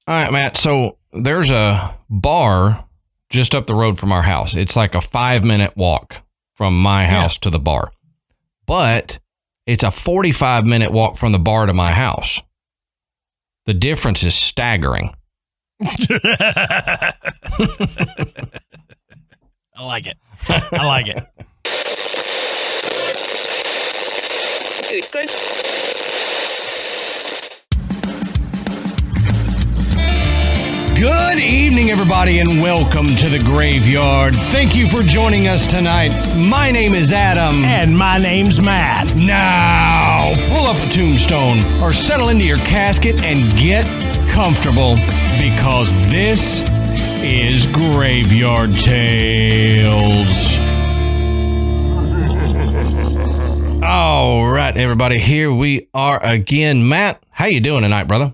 All right, Matt. So there's a bar just up the road from our house. It's like a 5-minute walk from my house to the bar. But it's a 45-minute walk from the bar to my house. The difference is staggering. I like it. I like it. Good. Good evening, everybody, and welcome to the Graveyard. Thank you for joining us tonight. My name is Adam. And my name's Matt. Now, pull up a tombstone or settle into your casket and get comfortable because this is Graveyard Tales. All right, everybody, here we are again. Matt, how you doing tonight, brother?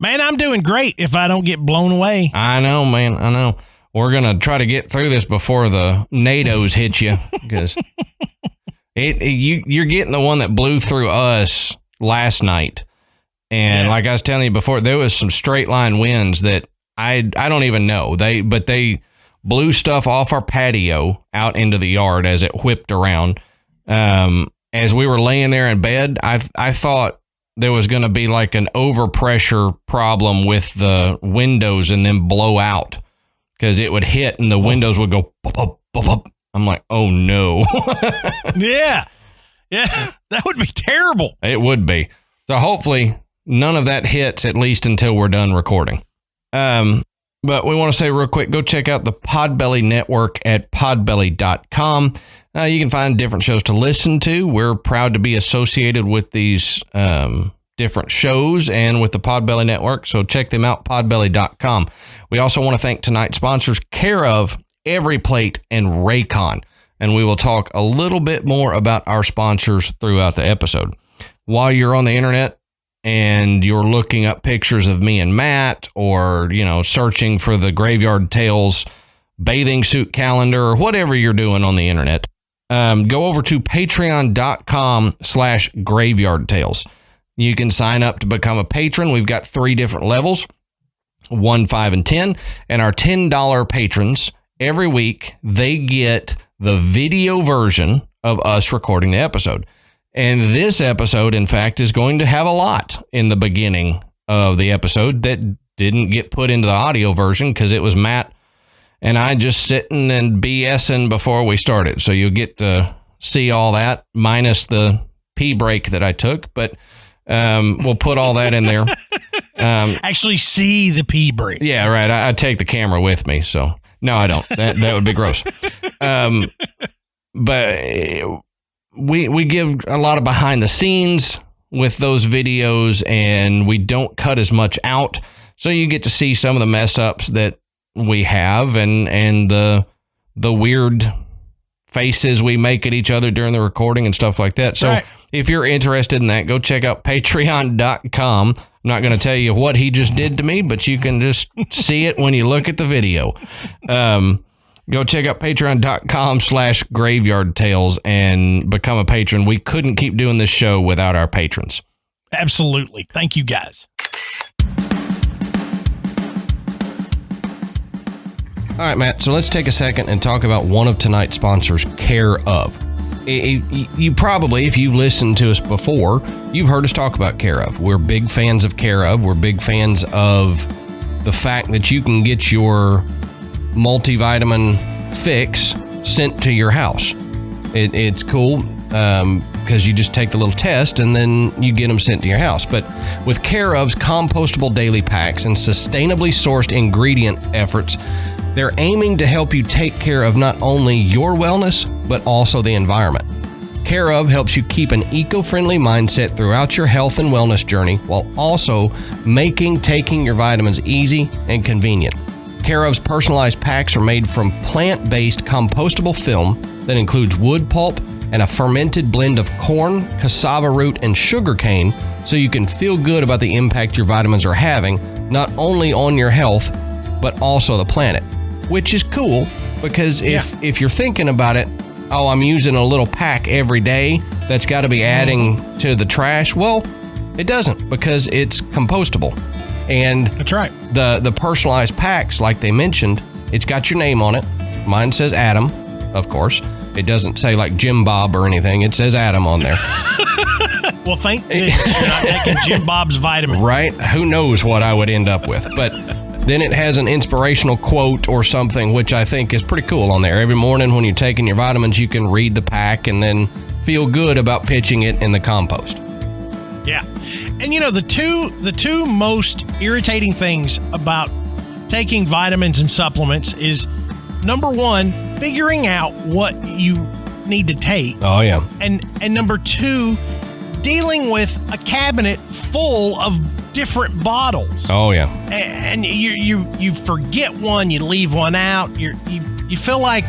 Man, I'm doing great if I don't get blown away. I know, man. I know. We're going to try to get through this before the NATOs hit you because you're getting the one that blew through us last night. And like I was telling you before, there was some straight line winds that I don't even know. They blew stuff off our patio out into the yard as it whipped around. As we were laying there in bed, I thought there was going to be like an overpressure problem with the windows and then blow out because it would hit and the windows would go pop, pop, pop, pop. I'm like, oh no. Yeah, that would be terrible. It would be. So hopefully none of that hits, at least until we're done recording. But we want to say real quick, go check out the Podbelly Network at podbelly.com. You can find different shows to listen to. We're proud to be associated with these different shows and with the Podbelly Network, so check them out, podbelly.com. We also want to thank tonight's sponsors, care of EveryPlate and Raycon, and we will talk a little bit more about our sponsors throughout the episode. While you're on the internet and you're looking up pictures of me and Matt or, searching for the Graveyard Tales bathing suit calendar or whatever you're doing on the internet, go over to patreon.com/Graveyard Tales. You can sign up to become a patron. We've got 3 different levels, 1, 5, and 10. And our $10 patrons, every week, they get the video version of us recording the episode. And this episode, in fact, is going to have a lot in the beginning of the episode that didn't get put into the audio version because it was Matt and I just sitting and BSing before we started. So you'll get to see all that minus the pee break that I took, but we'll put all that in there. Actually see the pee break. Yeah, right. I take the camera with me. So no, I don't. That would be gross. But we give a lot of behind the scenes with those videos and we don't cut as much out. So you get to see some of the mess ups that we have and the weird faces we make at each other during the recording and stuff like that. So if you're interested in that, go check out patreon.com. I'm not going to tell you what he just did to me, but you can just see it when you look at the video. Go check out patreon.com/Graveyard Tales and become a patron. We couldn't keep doing this show without our patrons. Absolutely. Thank you, guys. All right, Matt, so let's take a second and talk about one of tonight's sponsors, Care Of. You probably, if you've listened to us before, you've heard us talk about Care Of. We're big fans of Care Of. We're big fans of the fact that you can get your multivitamin fix sent to your house. It's cool because you just take the little test and then you get them sent to your house. But with Care Of's compostable daily packs and sustainably sourced ingredient efforts, they're aiming to help you take care of not only your wellness, but also the environment. Care Of helps you keep an eco-friendly mindset throughout your health and wellness journey while also making taking your vitamins easy and convenient. Care Of's personalized packs are made from plant-based compostable film that includes wood pulp and a fermented blend of corn, cassava root, and sugarcane so you can feel good about the impact your vitamins are having, not only on your health, but also the planet. Which is cool because if you're thinking about it, oh, I'm using a little pack every day that's got to be adding to the trash. Well, it doesn't because it's compostable. And That's right. The personalized packs, like they mentioned, it's got your name on it. Mine says Adam, of course. It doesn't say like Jim Bob or anything. It says Adam on there. Well, thank goodness you're not taking Jim Bob's vitamin. Right? Who knows what I would end up with. But then it has an inspirational quote or something, which I think is pretty cool on there. Every morning when you're taking your vitamins, you can read the pack and then feel good about pitching it in the compost. Yeah. And you know, the two most irritating things about taking vitamins and supplements is, number one, figuring out what you need to take. Oh, yeah. And number two, dealing with a cabinet full of different bottles. Oh, yeah. And you forget one, you leave one out. You feel like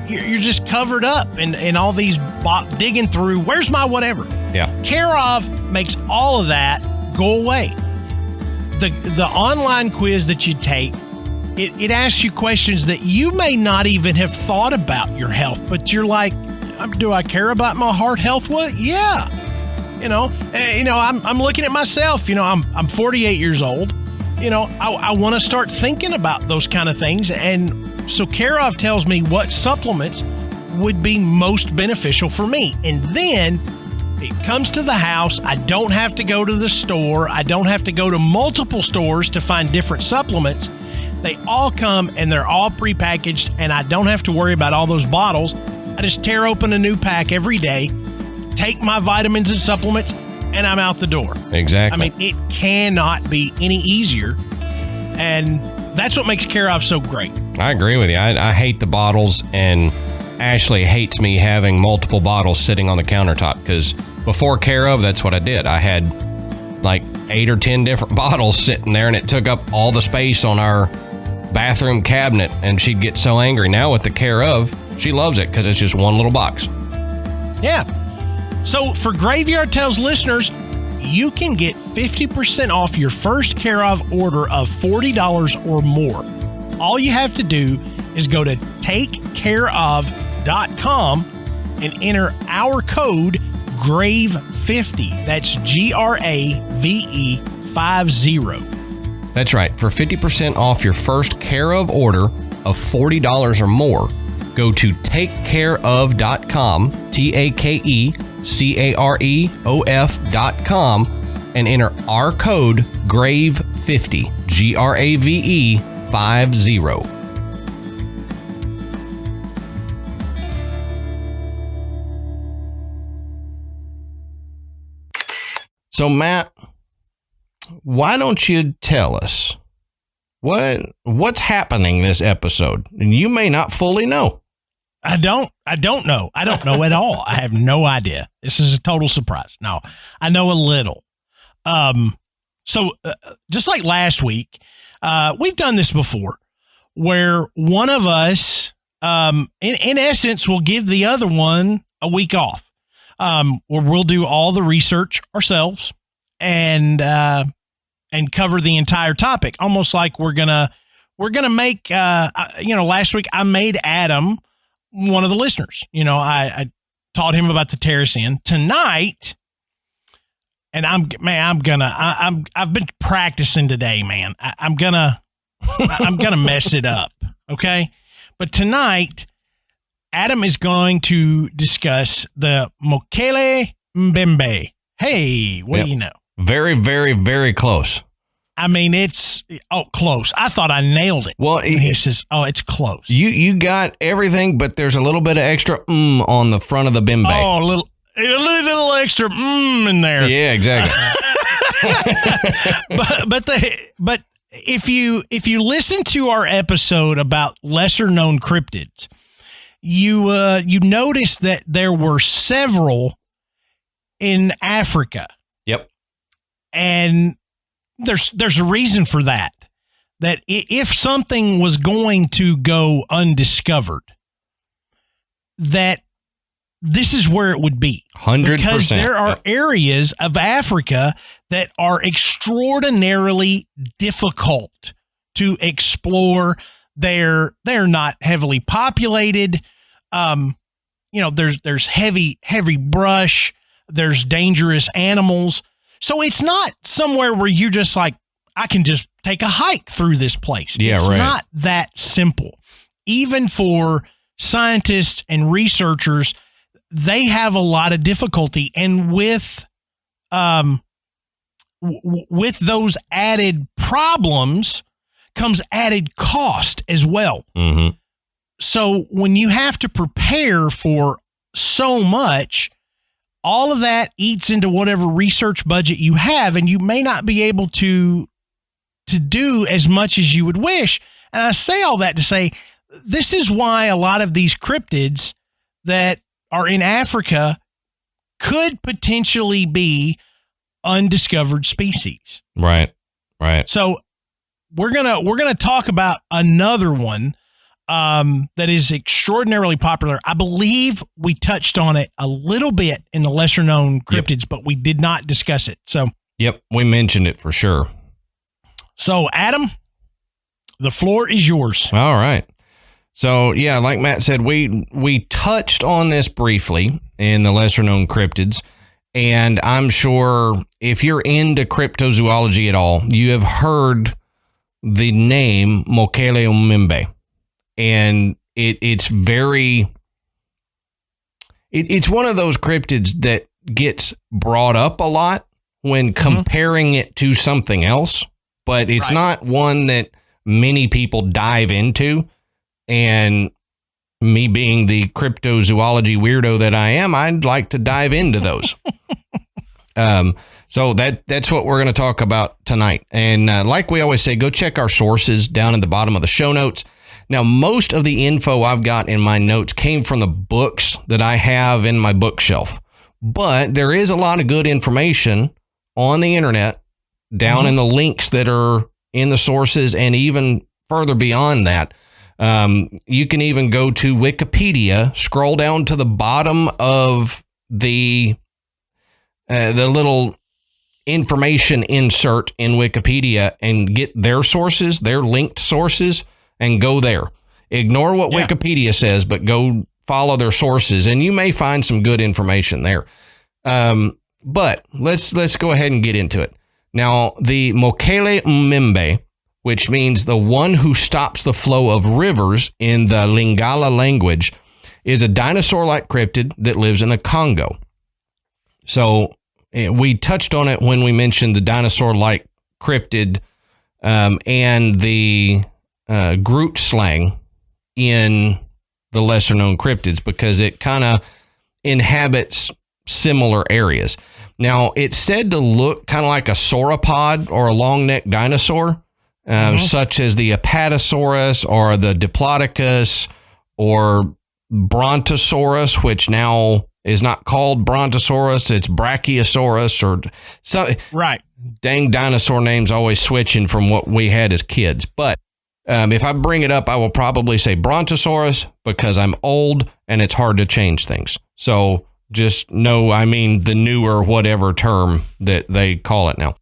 you're just covered up in all these digging through. Where's my whatever? Yeah. Care of makes all of that go away. The online quiz that you take, it asks you questions that you may not even have thought about your health, but you're like, do I care about my heart health? What? Yeah. I'm looking at myself. I'm 48 years old. I want to start thinking about those kind of things. And so Care of tells me what supplements would be most beneficial for me. And then it comes to the house. I don't have to go to the store. I don't have to go to multiple stores to find different supplements. They all come and they're all prepackaged, and I don't have to worry about all those bottles. I just tear open a new pack every day, take my vitamins and supplements, and I'm out the door. Exactly. I mean, it cannot be any easier, and that's what makes Care of so great. I agree with you. I hate the bottles, and Ashley hates me having multiple bottles sitting on the countertop, because before Care of, that's what I did. I had like 8 or 10 different bottles sitting there, and it took up all the space on our bathroom cabinet, and she'd get so angry. Now with the Care of, she loves it because it's just one little box. Yeah. So for Graveyard Tales listeners, you can get 50% off your first Care of order of $40 or more. All you have to do is go to takecareof.com and enter our code GRAVE50. That's GRAVE 50. That's right. For 50% off your first Care of order of $40 or more, go to takecareof.com, takecareof.com, and enter our code GRAVE50, GRAVE 50. So, Matt, why don't you tell us what's happening this episode? And you may not fully know. I don't know. I don't know at all. I have no idea. This is a total surprise. No, I know a little. So just like last week, we've done this before where one of us, in essence, will give the other one a week off, where we'll do all the research ourselves and cover the entire topic. Almost like we're gonna make, last week I made Adam one of the listeners. I taught him about the terracin. Tonight, and I've been practicing today, man. I'm gonna mess it up, okay? But tonight, Adam is going to discuss the Mokele-Mbembe. Hey, what do you know? Very, very, very close. I mean, it's close. I thought I nailed it. Well, and he says, it's close. You got everything, but there's a little bit of extra on the front of the bimbe. Oh, a little extra in there. Yeah, exactly. but if you listen to our episode about lesser known cryptids, you notice that there were several in Africa. Yep. And there's a reason for that. That if something was going to go undiscovered, that this is where it would be. 100%. Because there are areas of Africa that are extraordinarily difficult to explore. They're not heavily populated. There's heavy brush. There's dangerous animals. So it's not somewhere where you're just like, I can just take a hike through this place. Yeah, it's right. not that simple. Even for scientists and researchers, they have a lot of difficulty. And with those added problems comes added cost as well. Mm-hmm. So when you have to prepare for so much, all of that eats into whatever research budget you have, and you may not be able to do as much as you would wish. And I say all that to say, this is why a lot of these cryptids that are in Africa could potentially be undiscovered species. Right. So we're gonna talk about another one that is extraordinarily popular. I believe we touched on it a little bit in the lesser known cryptids, but we did not discuss it. So we mentioned it for sure. So Adam, the floor is yours. All right. So yeah, like Matt said, we touched on this briefly in the lesser known cryptids, and I'm sure if you're into cryptozoology at all, you have heard the name Mokele-Mbembe. And it's one of those cryptids that gets brought up a lot when comparing it to something else, but it's not one that many people dive into. And me being the cryptozoology weirdo that I am, I'd like to dive into those. So that's what we're going to talk about tonight. And like we always say, go check our sources down at the bottom of the show notes. Now, most of the info I've got in my notes came from the books that I have in my bookshelf, but there is a lot of good information on the internet down in the links that are in the sources, and even further beyond that. You can even go to Wikipedia, scroll down to the bottom of the little information insert in Wikipedia and get their sources, their linked sources, and go there. Ignore what Wikipedia says, but go follow their sources, and you may find some good information there. But let's go ahead and get into it. Now, the Mokele-Mbembe, which means the one who stops the flow of rivers in the Lingala language, is a dinosaur-like cryptid that lives in the Congo. So we touched on it when we mentioned the dinosaur-like cryptid and the Groot slang in the lesser-known cryptids, because it kind of inhabits similar areas. Now, it's said to look kind of like a sauropod or a long-necked dinosaur, such as the Apatosaurus or the Diplodocus or Brontosaurus, which now is not called Brontosaurus, it's Brachiosaurus or something. Right. Dang dinosaur names always switching from what we had as kids. But if I bring it up, I will probably say Brontosaurus because I'm old and it's hard to change things. So just know I mean the newer whatever term that they call it now.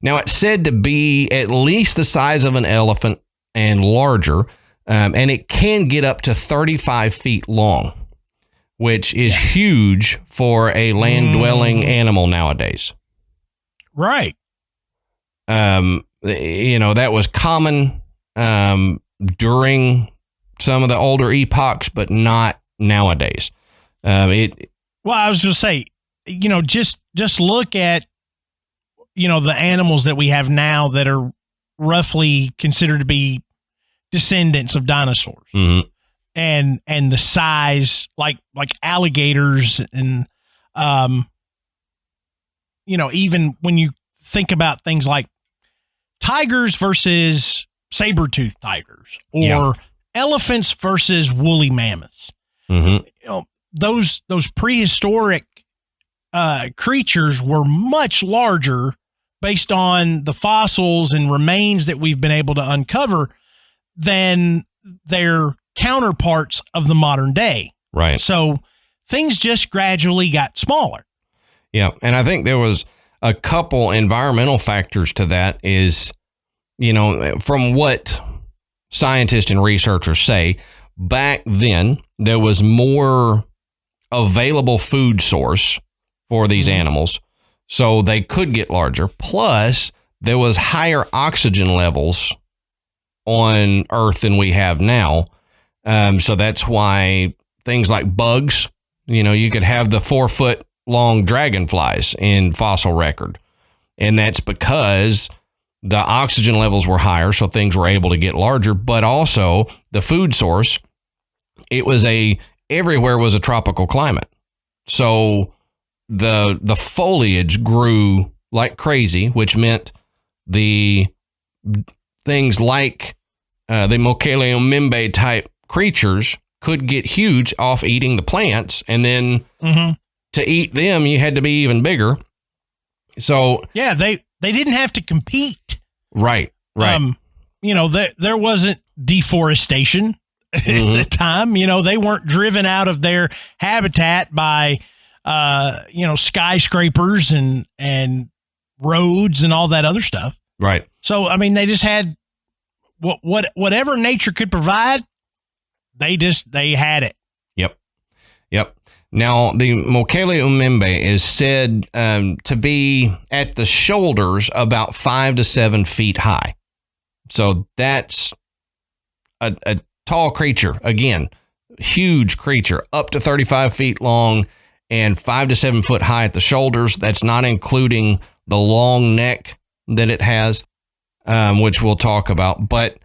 Now, it's said to be at least the size of an elephant and larger, and it can get up to 35 feet long, which is huge for a land-dwelling animal nowadays. Right. That was common during some of the older epochs, but not nowadays. Well, I was going to say, just look at, the animals that we have now that are roughly considered to be descendants of dinosaurs, and the size, like alligators, and even when you think about things like tigers versus saber-toothed tigers, or elephants versus woolly mammoths. Those prehistoric creatures were much larger based on the fossils and remains that we've been able to uncover than their counterparts of the modern day. Right. So things just gradually got smaller. Yeah. And I think there was a couple environmental factors to that is, from what scientists and researchers say, back then there was more available food source for these animals, so they could get larger. Plus, there was higher oxygen levels on Earth than we have now. So that's why things like bugs, you could have the 4-foot long dragonflies in fossil record. And that's because the oxygen levels were higher, so things were able to get larger, but also the food source, everywhere was a tropical climate. So the foliage grew like crazy, which meant the things like the Mokele-Mbembe type creatures could get huge off eating the plants, and then to eat them, you had to be even bigger. So yeah, they didn't have to compete. Right. There wasn't deforestation at the time. They weren't driven out of their habitat by skyscrapers and roads and all that other stuff. Right. So they just had whatever nature could provide. They had it. Yep. Now, the Mokele-Mbembe is said to be at the shoulders about 5 to 7 feet high. So that's a tall creature. Again, huge creature, up to 35 feet long and 5 to 7 foot high at the shoulders. That's not including the long neck that it has, which we'll talk about. But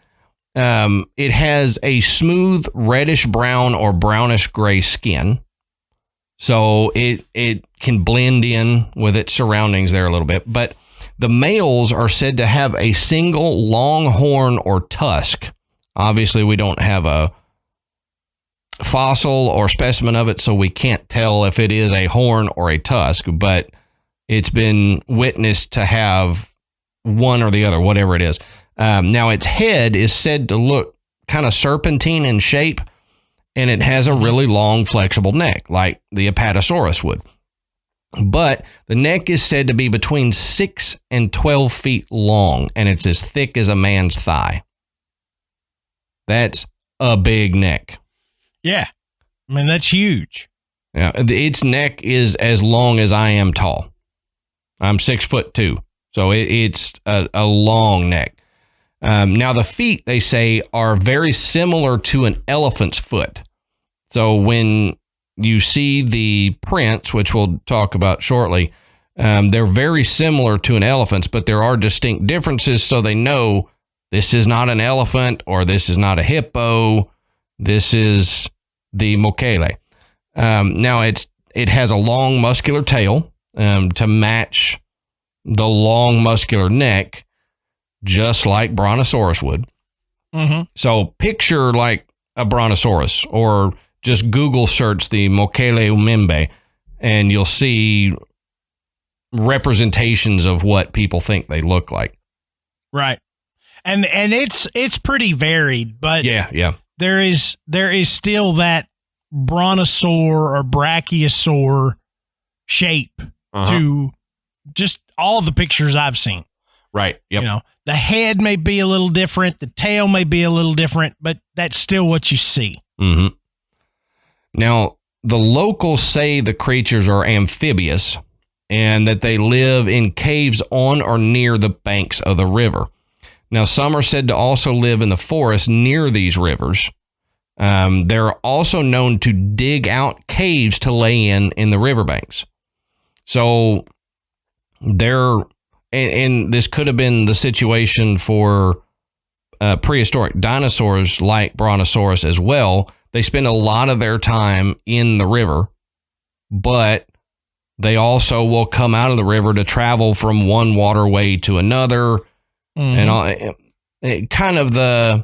it has a smooth reddish brown or brownish gray skin. So it can blend in with its surroundings there a little bit. But the males are said to have a single long horn or tusk. Obviously, we don't have a fossil or specimen of it, so we can't tell if it is a horn or a tusk, but it's been witnessed to have one or the other, whatever it is. Now, its head is said to look kind of serpentine in shape, and it has a really long, flexible neck, like the Apatosaurus would. But the neck is said to be between 6 and 12 feet long, and it's as thick as a man's thigh. That's a big neck. Yeah. That's huge. Yeah. Its neck is as long as I am tall. I'm 6'2". So it's a long neck. Now, the feet, they say, are very similar to an elephant's foot. So when you see the prints, which we'll talk about shortly, they're very similar to an elephant's, but there are distinct differences. So they know this is not an elephant or this is not a hippo. This is the Mokele. Now, it has a long muscular tail to match the long muscular neck, just like Brontosaurus would. So picture like a Brontosaurus, or just Google search the Mokele-Mbembe, and you'll see representations of what people think they look like. Right. And it's pretty varied, but yeah. There is still that brontosaur or brachiosaur shape to just all the pictures I've seen. Right. Yep. The head may be a little different, the tail may be a little different, but that's still what you see. Now, the locals say the creatures are amphibious and that they live in caves on or near the banks of the river. Now, some are said to also live in the forest near these rivers. They're also known to dig out caves to lay in the riverbanks. So and this could have been the situation for prehistoric dinosaurs like Brontosaurus as well. They spend a lot of their time in the river, but they also will come out of the river to travel from one waterway to another. And kind of the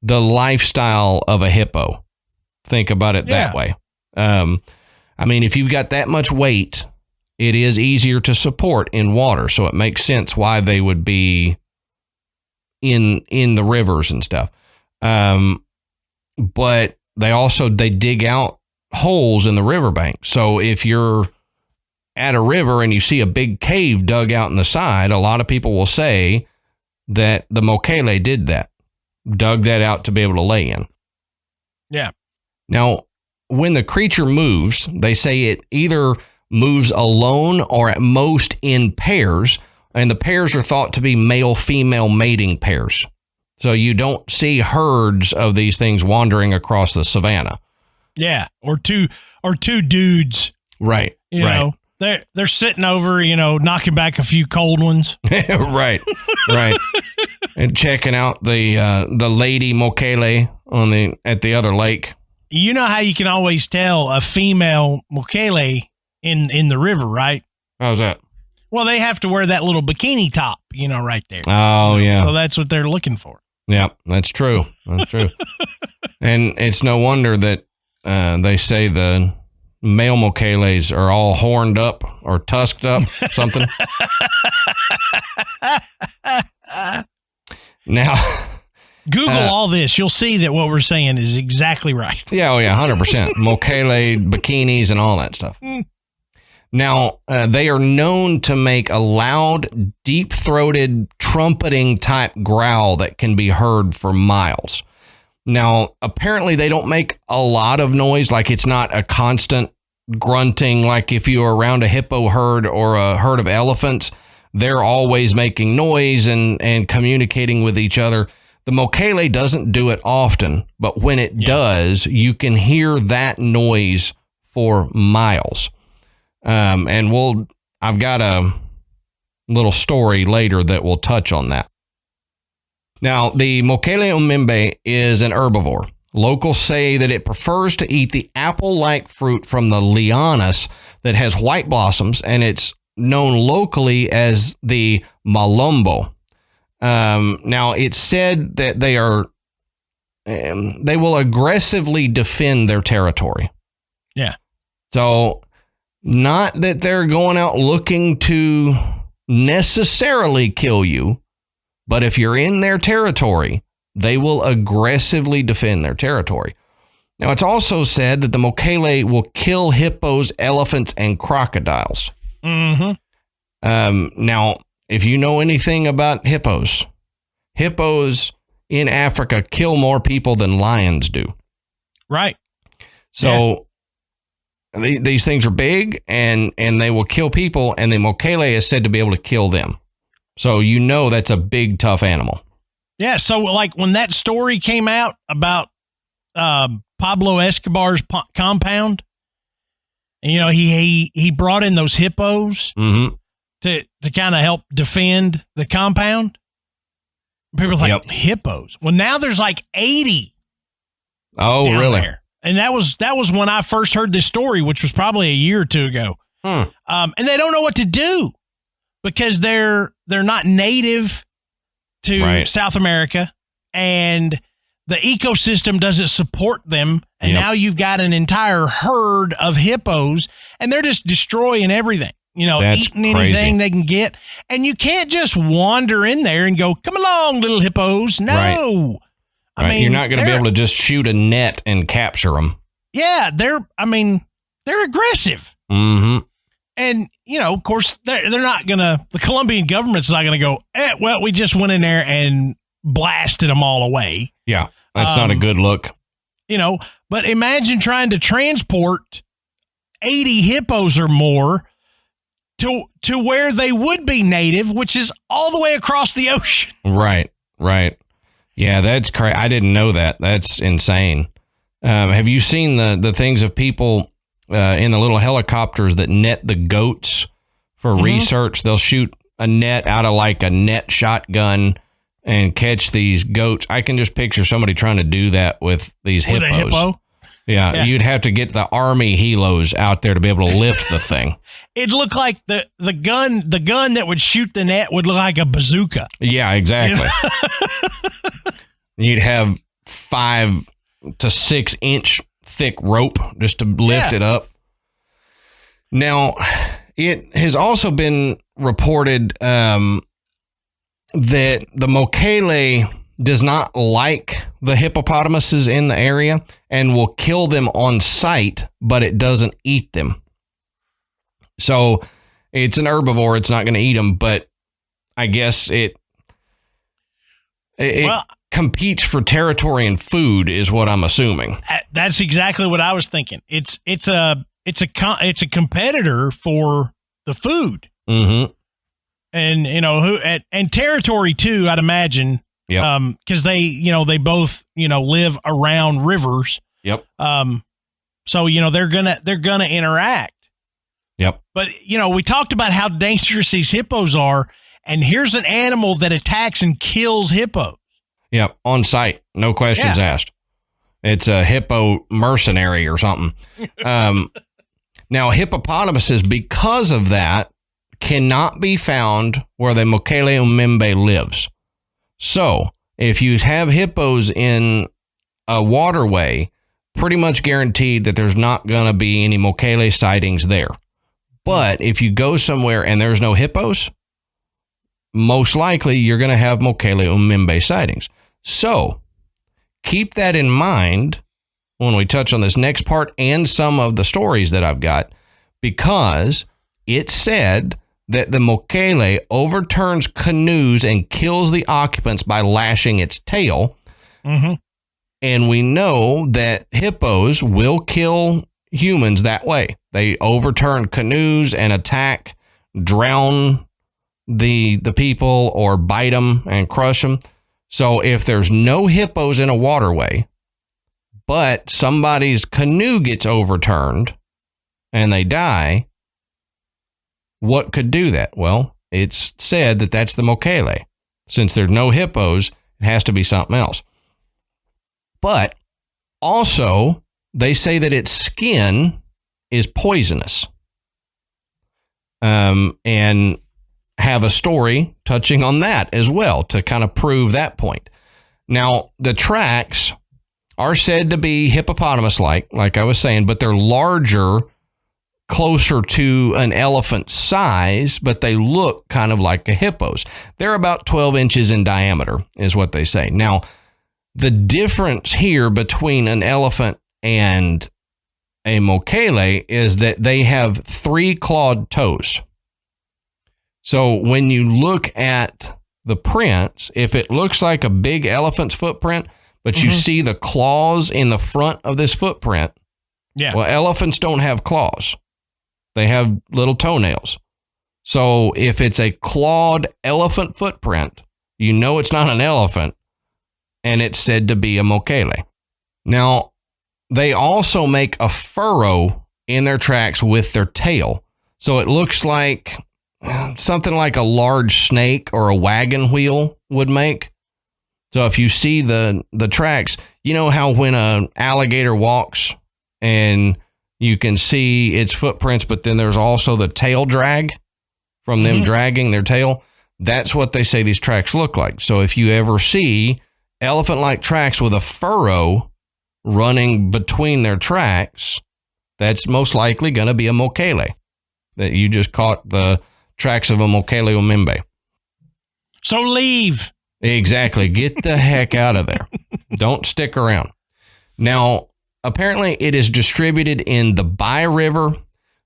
lifestyle of a hippo. Think about it that way. If you've got that much weight, it is easier to support in water. So it makes sense why they would be in the rivers and stuff. But they dig out holes in the riverbank. So if you're at a river and you see a big cave dug out in the side, a lot of people will say that the Mokele did that, dug that out to be able to lay in. Yeah. Now, when the creature moves, they say it either moves alone or at most in pairs. And the pairs are thought to be male-female mating pairs. So you don't see herds of these things wandering across the savannah. Yeah, or two dudes. Right. You know, they're sitting over, knocking back a few cold ones. Right. And checking out the lady Mokele at the other lake. You know how you can always tell a female Mokele in the river, right? How's that? Well, they have to wear that little bikini top, right there. Oh, yeah. So that's what they're looking for. Yeah, that's true. That's true. And it's no wonder that they say the male Mokeles are all horned up or tusked up, something. Now, Google all this. You'll see that what we're saying is exactly right. Yeah, 100%. Mokele, bikinis, and all that stuff. Now, they are known to make a loud, deep-throated, trumpeting type growl that can be heard for miles. Now, apparently they don't make a lot of noise, like it's not a constant grunting, like if you were around a hippo herd or a herd of elephants, they're always making noise and communicating with each other. The Mokele doesn't do it often, but when it does, you can hear that noise for miles. And I've got a little story later that will touch on that. Now, the Mokele-Mbembe is an herbivore. Locals say that it prefers to eat the apple-like fruit from the lianas that has white blossoms, and it's known locally as the malombo. Now, it's said that they will aggressively defend their territory. Yeah. So, not that they're going out looking to necessarily kill you, but if you're in their territory, they will aggressively defend their territory. Now, it's also said that the Mokele will kill hippos, elephants, and crocodiles. Mm-hmm. Now, if you know anything about hippos in Africa kill more people than lions do. Right. So these things are big and they will kill people, and the Mokele is said to be able to kill them. So that's a big, tough animal. Yeah. So like when that story came out about Pablo Escobar's compound, and he brought in those hippos to kind of help defend the compound. People are like, hippos. Well, now there's like 80. Oh, really? There. And that was when I first heard this story, which was probably a year or two ago. And they don't know what to do because they're not native to South America, and the ecosystem doesn't support them. And now you've got an entire herd of hippos, and they're just destroying everything. That's eating anything they can get. And you can't just wander in there and go, come along, little hippos. No. Right. I mean, you're not going to be able to just shoot a net and capture them. Yeah, they're aggressive. Mm-hmm. And, of course, they're not going to, the Colombian government's not going to go, well, we just went in there and blasted them all away. Yeah, that's not a good look. But imagine trying to transport 80 hippos or more to where they would be native, which is all the way across the ocean. Right. Yeah, that's crazy. I didn't know that. That's insane. Have you seen the things of people in the little helicopters that net the goats for research? They'll shoot a net out of like a net shotgun and catch these goats. I can just picture somebody trying to do that with these hippos. With a hippo? Yeah, you'd have to get the army helos out there to be able to lift the thing. It'd look like the gun that would shoot the net would look like a bazooka. Yeah, exactly. You'd have 5 to 6 inch thick rope just to lift it up. Now, it has also been reported that the Mokele does not like the hippopotamuses in the area and will kill them on sight, but it doesn't eat them. So it's an herbivore. It's not going to eat them, but I guess it competes for territory and food is what I'm assuming. That's exactly what I was thinking. It's a competitor for the food. Mm-hmm. and and territory too, I'd imagine. Yep. Because they both live around rivers. Yep. So they're gonna interact. Yep. But we talked about how dangerous these hippos are, and here's an animal that attacks and kills hippos. Yep. On site, no questions asked. It's a hippo mercenary or something. Now, hippopotamuses, because of that, cannot be found where the Mokele-Mbembe lives. So, if you have hippos in a waterway, pretty much guaranteed that there's not going to be any Mokele sightings there. But if you go somewhere and there's no hippos, most likely you're going to have Mokele-Mbembe sightings. So, keep that in mind when we touch on this next part and some of the stories that I've got, because it said that the Mokele overturns canoes and kills the occupants by lashing its tail. Mm-hmm. And we know that hippos will kill humans that way. They overturn canoes and attack, drown the people, or bite them and crush them. So if there's no hippos in a waterway, but somebody's canoe gets overturned and they die, what could do that? Well, it's said that that's the Mokele. Since there's no hippos, it has to be something else. But also, they say that its skin is poisonous. And have a story touching on that as well to kind of prove that point. Now, the tracks are said to be hippopotamus-like I was saying, but they're larger, closer to an elephant size, but they look kind of like a hippo's. They're about 12 inches in diameter, is what they say. Now, the difference here between an elephant and a Mokele is that they have 3 clawed toes. So when you look at the prints, if it looks like a big elephant's footprint, but you see the claws in the front of this footprint, well, elephants don't have claws. They have little toenails. So if it's a clawed elephant footprint, you know it's not an elephant, and it's said to be a Mokele. Now, they also make a furrow in their tracks with their tail. So it looks like something like a large snake or a wagon wheel would make. So if you see the tracks, you know how when an alligator walks and you can see its footprints, but then there's also the tail drag from them dragging their tail. That's what they say these tracks look like. So if you ever see elephant-like tracks with a furrow running between their tracks, that's most likely going to be a Mokele. That you just caught the tracks of a Mokele-Mbembe. So leave. Exactly. Get the heck out of there. Don't stick around. Now, apparently it is distributed in the Bai River,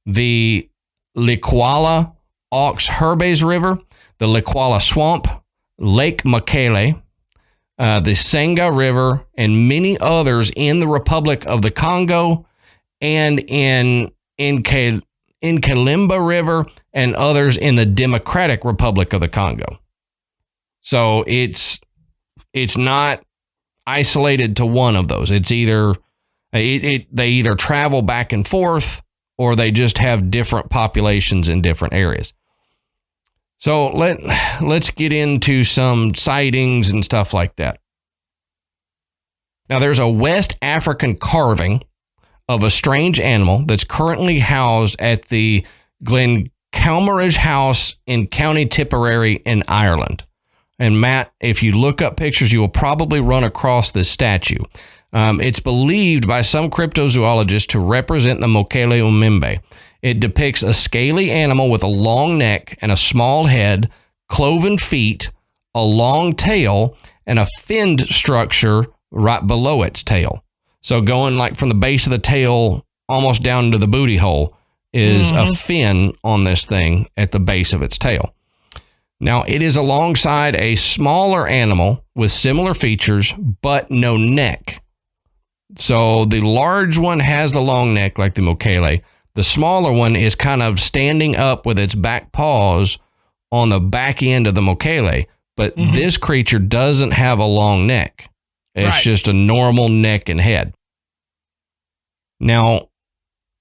the Likwala Aux Herbes River, the Likwala Swamp, Lake Mokele, the Senga River, and many others in the Republic of the Congo, and in Mokele-Mbembe River, and others in the Democratic Republic of the Congo. So it's not isolated to one of those. It's either they either travel back and forth, or they just have different populations in different areas. So let's get into some sightings and stuff like that. Now, there's a West African carving of a strange animal that's currently housed at the Glencalmerage House in County Tipperary in Ireland. And Matt, if you look up pictures, you will probably run across this statue. It's believed by some cryptozoologists to represent the Mokele-Mbembe. It depicts a scaly animal with a long neck and a small head, cloven feet, a long tail, and a finned structure right below its tail. So going like from the base of the tail almost down to the booty hole is a fin on this thing at the base of its tail. Now, it is alongside a smaller animal with similar features, but no neck. So the large one has the long neck like the Mokele. The smaller one is kind of standing up with its back paws on the back end of the Mokele, but this creature doesn't have a long neck. It's just a normal neck and head. Now,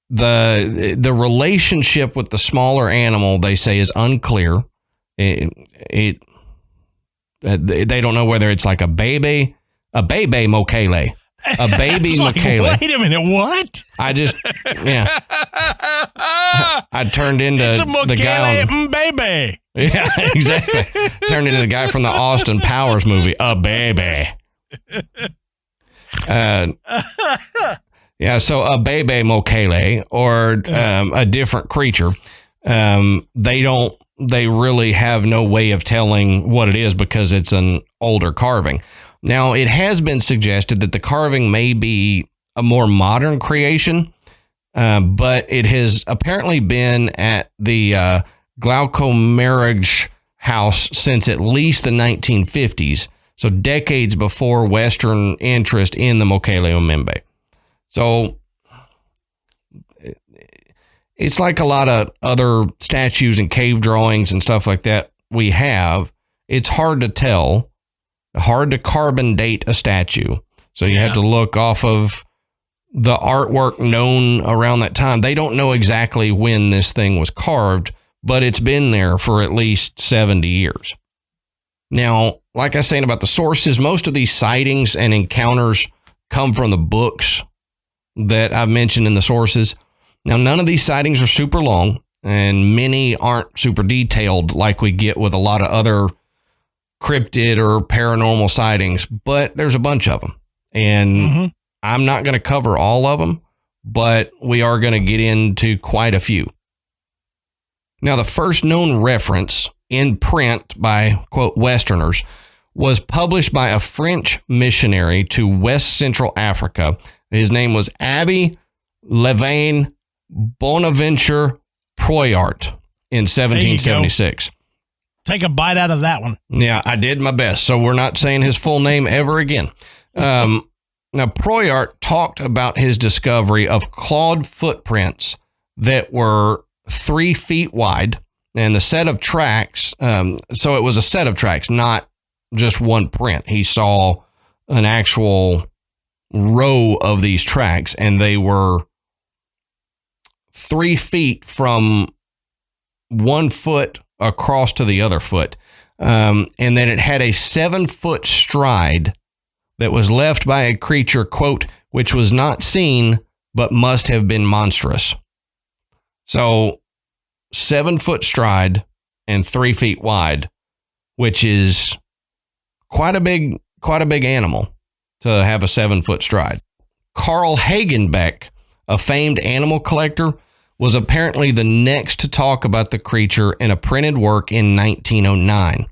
the relationship with the smaller animal, they say, is unclear. They don't know whether it's like a baby Mokele. A baby Mokele. Like, wait a minute, what? I turned into it's a the guy on baby. Yeah, exactly. Turned into the guy from the Austin Powers movie, a baby. So a baby Mokele or a different creature. They really have no way of telling what it is because it's an older carving. Now, it has been suggested that the carving may be a more modern creation, but it has apparently been at the Glaucomerage house since at least the 1950s, so decades before Western interest in the Mokele-Mbembe. So it's like a lot of other statues and cave drawings and stuff like that we have. It's hard to tell, hard to carbon date a statue. So you have to look off of the artwork known around that time. They don't know exactly when this thing was carved, but it's been there for at least 70 years. Now, like I was saying about the sources, most of these sightings and encounters come from the books that I've mentioned in the sources. Now, none of these sightings are super long, and many aren't super detailed like we get with a lot of other cryptid or paranormal sightings, but there's a bunch of them. And I'm not going to cover all of them, but we are going to get into quite a few. Now, the first known reference in print by, quote, Westerners was published by a French missionary to West Central Africa. His name was Abbé Levain Bonaventure Prairie in 1776. Take a bite out of that one. Yeah, I did my best. So we're not saying his full name ever again. Now, Prairie talked about his discovery of clawed footprints that were 3 feet wide, and the set of tracks. So it was a set of tracks, not just one print. He saw an actual row of these tracks, and they were 3 feet from one foot across to the other foot. And then it had a 7-foot stride that was left by a creature, quote, which was not seen, but must have been monstrous. So 7-foot stride and 3 feet wide, which is quite a big animal to have a 7-foot stride. Carl Hagenbeck, a famed animal collector, was apparently the next to talk about the creature in a printed work in 1909.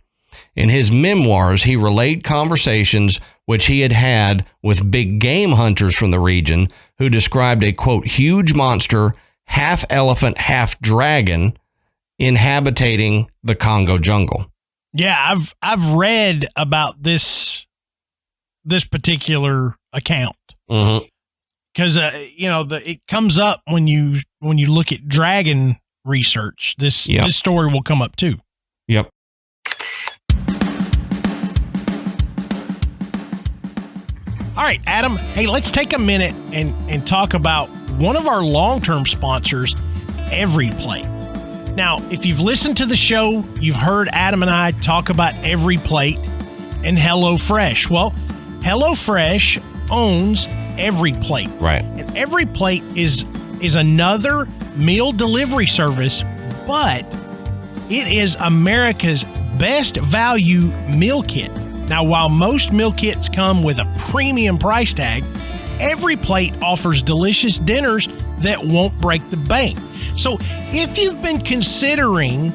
In his memoirs, he relayed conversations which he had had with big game hunters from the region who described a, quote, huge monster, half elephant, half dragon, inhabiting the Congo jungle. Yeah, I've read about this particular account. Because it comes up when you look at dragon research. This story will come up too. Yep. All right, Adam. Hey, let's take a minute and talk about one of our long-term sponsors, EveryPlate. Now, if you've listened to the show, you've heard Adam and I talk about EveryPlate and HelloFresh. Well, HelloFresh owns EveryPlate. Right. And EveryPlate is another meal delivery service, but it is America's best value meal kit. Now, while most meal kits come with a premium price tag, EveryPlate offers delicious dinners that won't break the bank. So if you've been considering,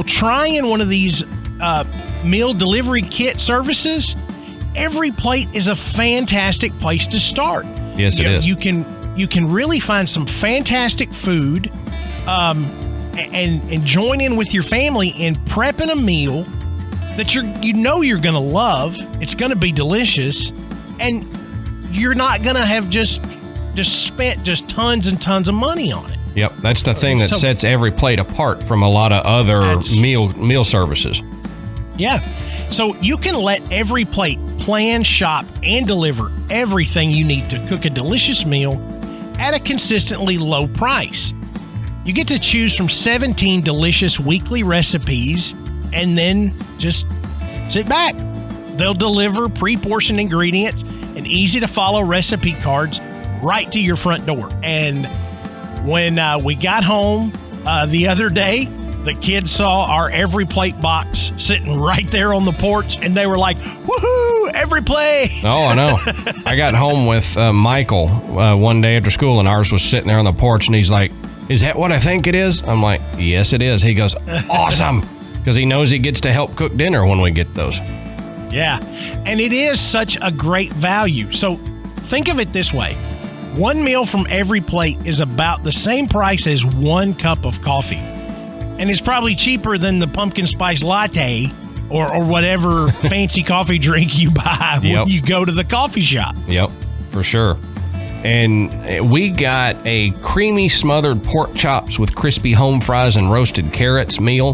trying one of these meal delivery kit services, EveryPlate is a fantastic place to start. Yes, it is. You can really find some fantastic food, and join in with your family in prepping a meal that you're going to love. It's going to be delicious, and you're not going to have just spent just tons and tons of money on it. Yep, that's the thing that So- sets EveryPlate apart from a lot of other That's- meal services. Yeah. So you can let EveryPlate plan, shop, and deliver everything you need to cook a delicious meal at a consistently low price. You get to choose from 17 delicious weekly recipes and then just sit back. They'll deliver pre-portioned ingredients and easy-to-follow recipe cards right to your front door. And when we got home the other day, the kids saw our EveryPlate box sitting right there on the porch, and they were like, woohoo, EveryPlate! Oh, I know. I got home with Michael one day after school, and ours was sitting there on the porch, and he's like, is that what I think it is? I'm like, yes, it is. He goes, awesome, because he knows he gets to help cook dinner when we get those. Yeah, and it is such a great value. So think of it this way. One meal from EveryPlate is about the same price as 1 cup of coffee. And it's probably cheaper than the pumpkin spice latte or whatever fancy coffee drink you buy when you go to the coffee shop. Yep, for sure. And we got a creamy smothered pork chops with crispy home fries and roasted carrots meal.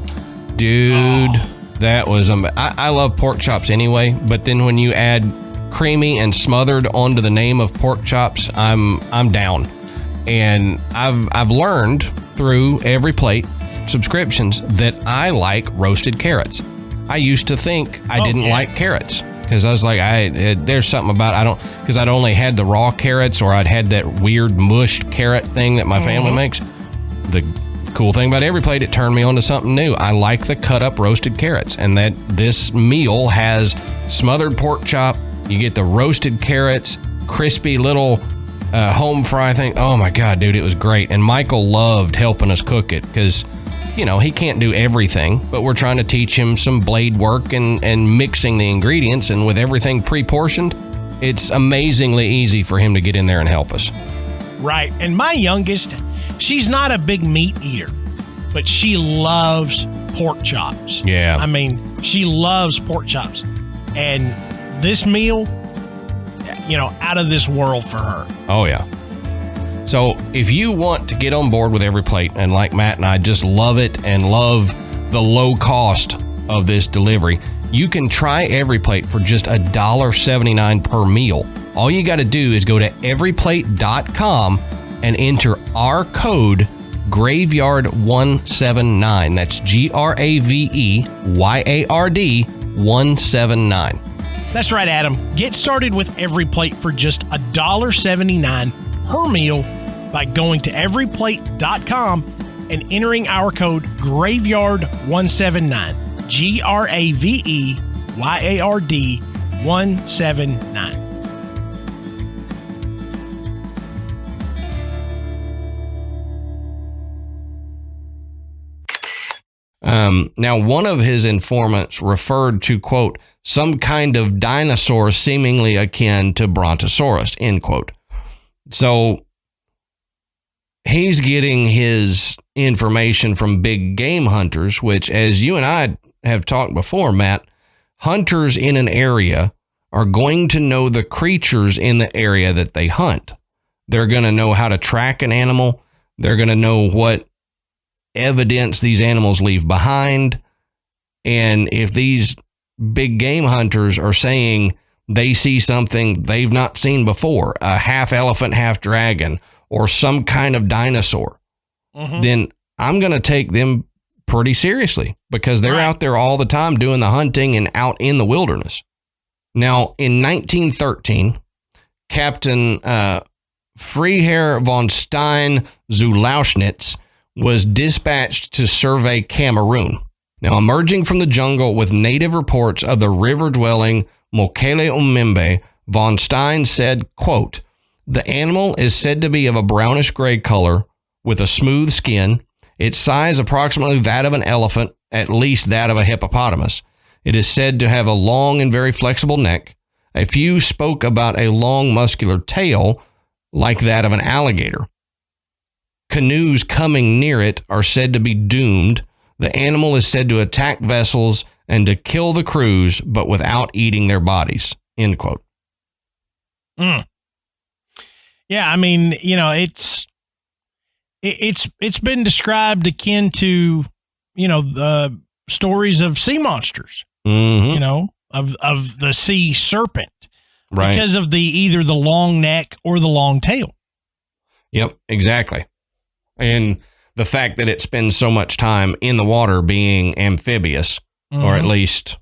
Dude, that was I love pork chops anyway, but then when you add creamy and smothered onto the name of pork chops, I'm down. And I've learned through EveryPlate subscriptions that I like roasted carrots. I used to think I didn't like carrots because I was like, there's something about because I'd only had the raw carrots or I'd had that weird mushed carrot thing that my family makes. The cool thing about EveryPlate, it turned me on to something new. I like the cut up roasted carrots, and that this meal has smothered pork chop. You get the roasted carrots, crispy little home fry thing. Oh my God, dude, it was great. And Michael loved helping us cook it because, he can't do everything, but we're trying to teach him some blade work and mixing the ingredients. And with everything pre-portioned, it's amazingly easy for him to get in there and help us. Right. And my youngest, she's not a big meat eater, but she loves pork chops. Yeah. I mean, she loves pork chops. And this meal, out of this world for her. Oh, yeah. So if you want to get on board with EveryPlate, and like Matt and I just love it and love the low cost of this delivery, you can try EveryPlate for just $1.79 per meal. All you got to do is go to everyplate.com and enter our code Graveyard179. That's GRAVEYARD 179. That's right, Adam. Get started with EveryPlate for just $1.79 per meal by going to everyplate.com and entering our code Graveyard179. GRAVEYARD 179. Now, one of his informants referred to, quote, some kind of dinosaur seemingly akin to Brontosaurus, end quote. So he's getting his information from big game hunters, which, as you and I have talked before, Matt, hunters in an area are going to know the creatures in the area that they hunt. They're going to know how to track an animal. They're going to know what evidence these animals leave behind. And if these big game hunters are saying they see something they've not seen before, a half elephant, half dragon, or some kind of dinosaur, then I'm going to take them pretty seriously because they're out there all the time doing the hunting and out in the wilderness. Now, in 1913, Captain Freiherr von Stein-Zulauschnitz was dispatched to survey Cameroon. Now, emerging from the jungle with native reports of the river-dwelling Mokele-Mbembe, von Stein said, quote, the animal is said to be of a brownish-gray color with a smooth skin, its size approximately that of an elephant, at least that of a hippopotamus. It is said to have a long and very flexible neck. A few spoke about a long muscular tail like that of an alligator. Canoes coming near it are said to be doomed. The animal is said to attack vessels and to kill the crews, but without eating their bodies. End quote. Yeah, I mean, it's it's been described akin to, the stories of sea monsters, of the sea serpent, right? Because of either the long neck or the long tail. Yep, exactly. And the fact that it spends so much time in the water being amphibious, or at least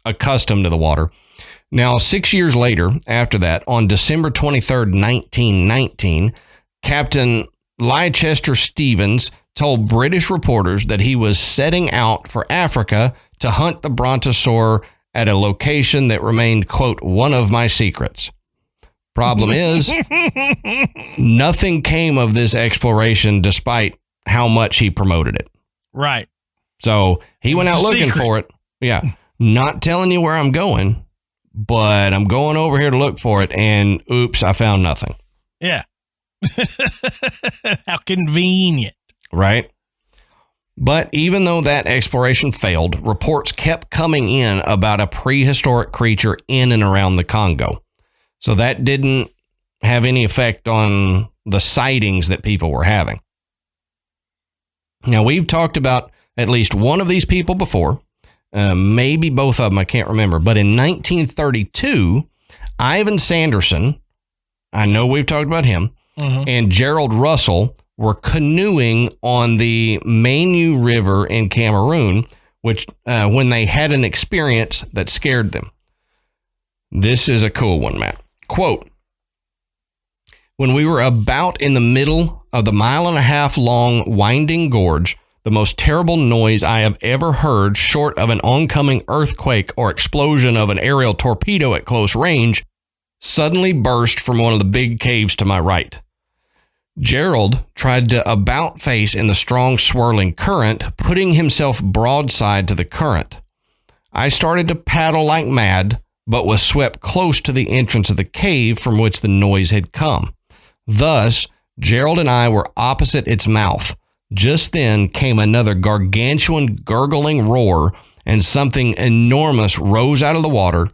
accustomed to the water. Now, 6 years later, after that, on December 23rd, 1919, Captain Leicester Stevens told British reporters that he was setting out for Africa to hunt the brontosaur at a location that remained, quote, one of my secrets. Problem is, nothing came of this exploration despite how much he promoted it. Right. So he went out looking for it. Yeah. Not telling you where I'm going, but I'm going over here to look for it. And oops, I found nothing. Yeah. How convenient. Right. But even though that exploration failed, reports kept coming in about a prehistoric creature in and around the Congo. So that didn't have any effect on the sightings that people were having. Now, we've talked about at least one of these people before, maybe both of them, I can't remember. But in 1932, Ivan Sanderson, I know we've talked about him, and Gerald Russell were canoeing on the Manu River in Cameroon, which when they had an experience that scared them. This is a cool one, Matt. Quote, when we were about in the middle of the 1.5 mile long winding gorge, the most terrible noise I have ever heard, short of an oncoming earthquake or explosion of an aerial torpedo at close range, suddenly burst from one of the big caves to my right. Gerald tried to about face in the strong swirling current, putting himself broadside to the current. I started to paddle like mad, but was swept close to the entrance of the cave from which the noise had come. Thus, Gerald and I were opposite its mouth. Just then came another gargantuan gurgling roar, and something enormous rose out of the water,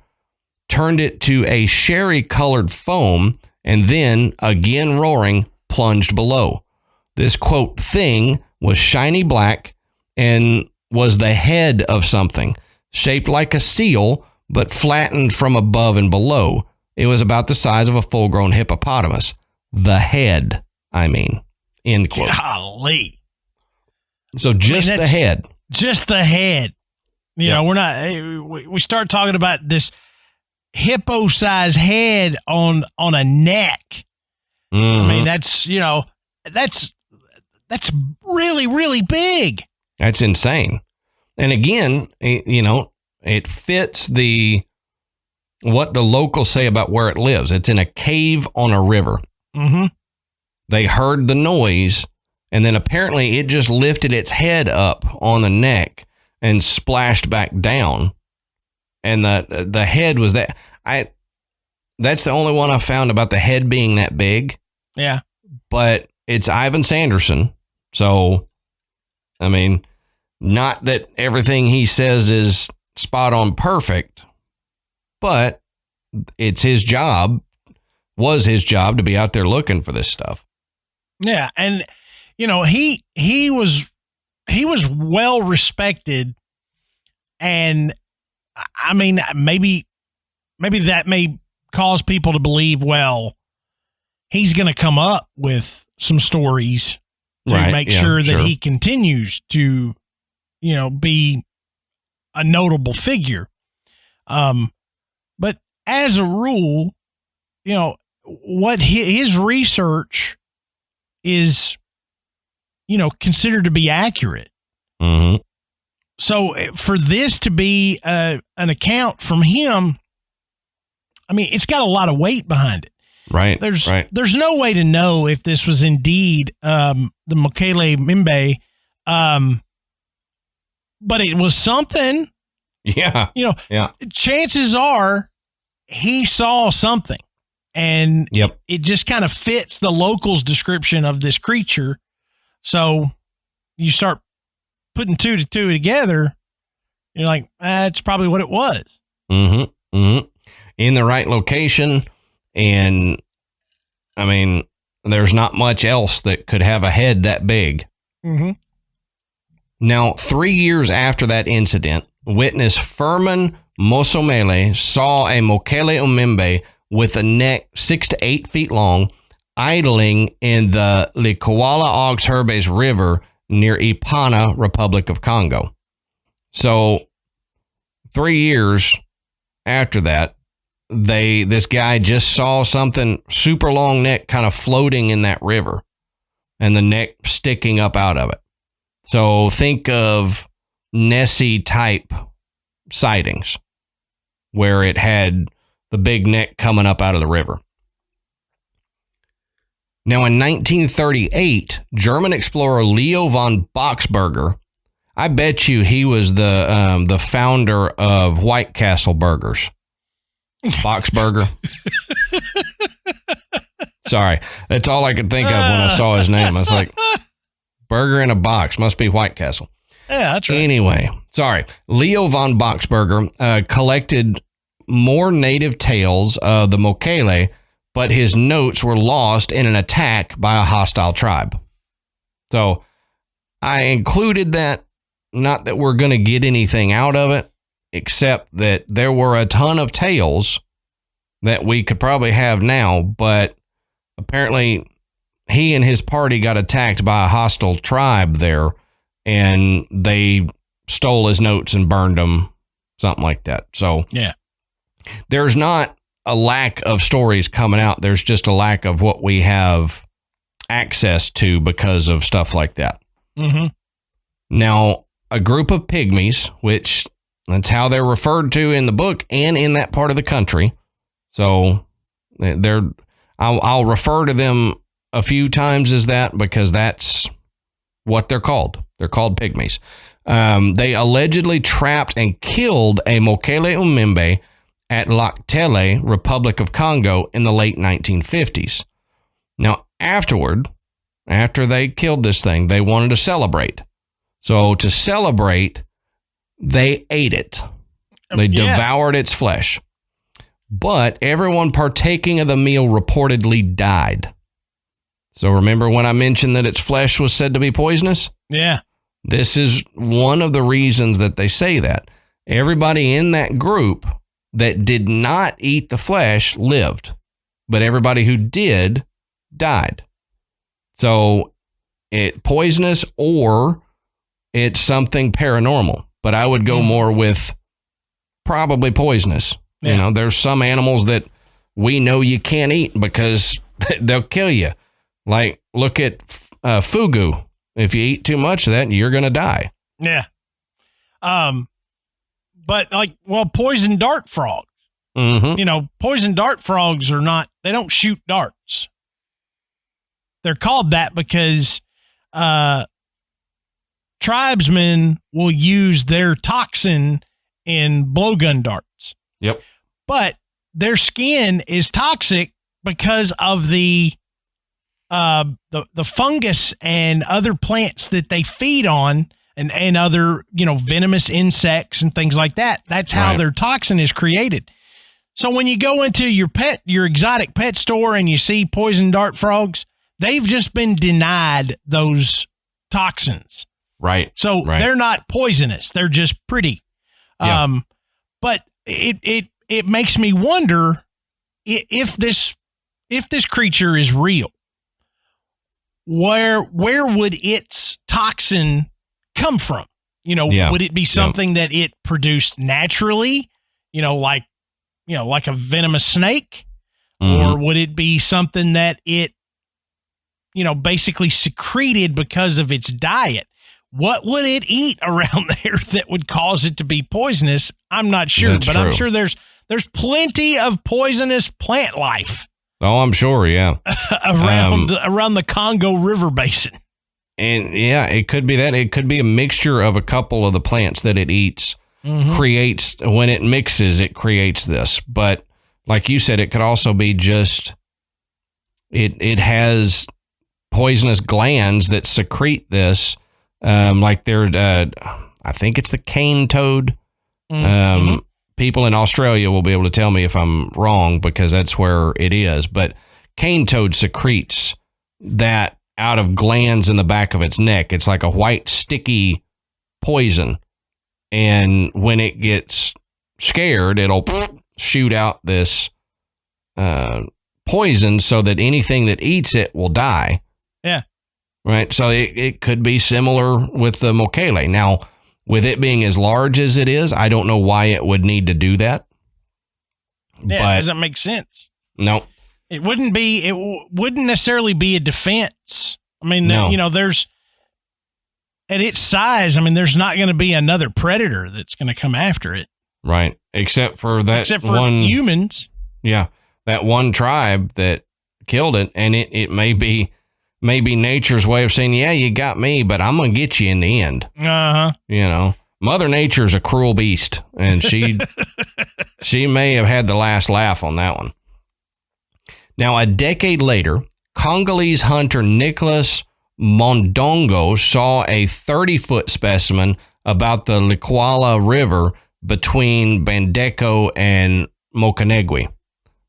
turned it to a sherry-colored foam, and then, again roaring, plunged below. This, quote, thing was shiny black and was the head of something, shaped like a seal, but flattened from above and below. It was about the size of a full-grown hippopotamus. The head, I mean, end quote. Golly. So just the head. Just the head. You know, we're not, we start talking about this hippo-sized head on a neck. I mean, that's, that's really, really big. That's insane. And again, it fits what the locals say about where it lives. It's in a cave on a river. They heard the noise, and then apparently it just lifted its head up on the neck and splashed back down. And the head was that. That's the only one I found about the head being that big. Yeah. But it's Ivan Sanderson. So, I mean, not that everything he says is spot on perfect, but it's his job, was his job to be out there looking for this stuff. Yeah. And, he was well respected. And I mean, maybe that may cause people to believe, well, he's going to come up with some stories to make sure that he continues to, be a notable figure. But as a rule, what his research is, considered to be accurate. So for this to be an account from him, I mean, it's got a lot of weight behind it. Right. There's no way to know if this was indeed the Mokele-Mbembe, but it was something. Yeah. Chances are he saw something, and it just kind of fits the locals' description of this creature. So you start putting two to two together, you're like, that's probably what it was. In the right location. And I mean, there's not much else that could have a head that big. Mm-hmm. Now, 3 years after that incident, witness Furman Mosomele saw a Mokele-Mbembe with a neck 6 to 8 feet long idling in the Likoala-Augs-Herbes River near Ipana, Republic of Congo. So 3 years after that, this guy just saw something super long neck kind of floating in that river and the neck sticking up out of it. So think of Nessie type sightings where it had the big neck coming up out of the river. Now in 1938, German explorer Leo von Boxberger, I bet you he was the founder of White Castle burgers. Boxberger. Sorry, that's all I could think of when I saw his name. I was like, burger in a box, must be White Castle. Yeah, that's right. Anyway, sorry. Leo von Boxberger collected more native tales of the Mokele, but his notes were lost in an attack by a hostile tribe. So I included that, not that we're going to get anything out of it, except that there were a ton of tales that we could probably have now, but apparently he and his party got attacked by a hostile tribe there, and they stole his notes and burned them, something like that. So yeah, there's not a lack of stories coming out. There's just a lack of what we have access to because of stuff like that. Mm-hmm. Now, a group of pygmies, which that's how they're referred to in the book and in that part of the country. So I'll refer to them a few times as that because that's what they're called. They're called pygmies. They allegedly trapped and killed a Mokele-Mbembe at Lac-Tele, Republic of Congo in the late 1950s. Now, after they killed this thing, they wanted to celebrate. So to celebrate, they ate it. They devoured its flesh. But everyone partaking of the meal reportedly died. So remember when I mentioned that its flesh was said to be poisonous? Yeah. This is one of the reasons that they say that. Everybody in that group that did not eat the flesh lived, but everybody who did died. So it poisonous or it's something paranormal, but I would go more with probably poisonous. Yeah. You know, there's some animals that we know you can't eat because they'll kill you. Like, look at fugu. If you eat too much of that, you're going to die. Yeah. But poison dart frogs. Mm-hmm. You know, poison dart frogs they don't shoot darts. They're called that because tribesmen will use their toxin in blowgun darts. Yep. But their skin is toxic because of the fungus and other plants that they feed on and other, venomous insects and things like that. That's how their toxin is created. So when you go into your exotic pet store and you see poison dart frogs, they've just been denied those toxins. Right. So they're not poisonous. They're just pretty. Yeah. But it makes me wonder if this creature is real. Where would its toxin come from? Would it be something that it produced naturally? Like a venomous snake, or would it be something that it, basically secreted because of its diet? What would it eat around there that would cause it to be poisonous? I'm not sure, That's but true. I'm sure there's plenty of poisonous plant life. Oh, I'm sure, yeah. around the Congo River basin. And yeah, it could be that. It could be a mixture of a couple of the plants that it eats creates, when it mixes, it creates this. But like you said, it could also be just, it has poisonous glands that secrete this. Like I think it's the cane toad. People in Australia will be able to tell me if I'm wrong because that's where it is. But cane toad secretes that out of glands in the back of its neck. It's like a white, sticky poison. And when it gets scared, it'll shoot out this poison so that anything that eats it will die. Yeah. Right. So it could be similar with the Mokele. Now, with it being as large as it is, I don't know why it would need to do that. Yeah, but it doesn't make sense. No. It wouldn't necessarily be a defense. I mean, No. there's, at its size, I mean, there's not going to be another predator that's going to come after it. Right. Except for one, humans. Yeah. That one tribe that killed it. And it may be nature's way of saying, yeah, you got me, but I'm going to get you in the end. Uh-huh. Mother Nature's a cruel beast, and she may have had the last laugh on that one. Now, a decade later, Congolese hunter Nicholas Mondongo saw a 30-foot specimen about the Likwala River between Bandeko and Mokenegwe.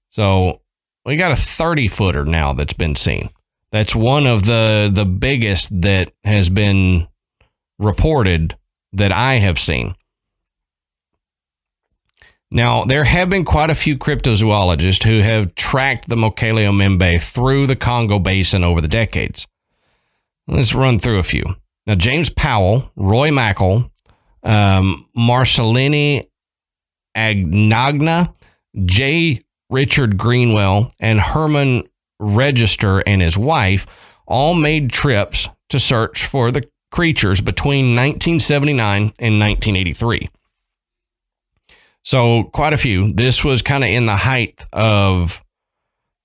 So we got a 30-footer now that's been seen. That's one of the biggest that has been reported that I have seen. Now, there have been quite a few cryptozoologists who have tracked the Mokele-Mbembe through the Congo Basin over the decades. Let's run through a few. Now, James Powell, Roy Mackle, Marcelini Agnagna, J. Richard Greenwell, and Herman Register and his wife all made trips to search for the creatures between 1979 and 1983. So quite a few. This was kind of in the height of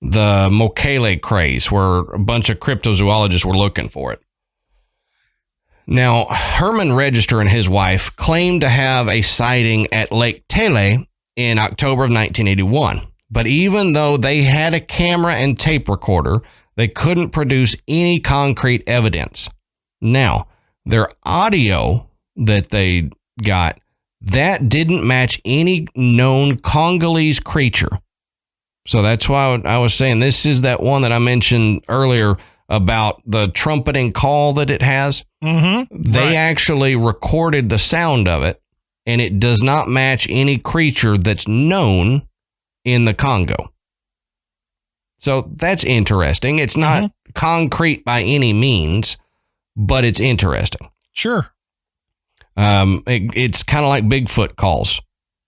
the Mokele craze, where a bunch of cryptozoologists were looking for it. Now, Herman Register and his wife claimed to have a sighting at Lake Tele in October of 1981. But even though they had a camera and tape recorder, they couldn't produce any concrete evidence. Now, their audio that they got, that didn't match any known Congolese creature. So that's why I was saying this is that one that I mentioned earlier about the trumpeting call that it has. Mm-hmm. They actually recorded the sound of it, and it does not match any creature that's known in the Congo. So that's interesting. It's not concrete by any means, but it's interesting. Sure. It's kind of like Bigfoot calls.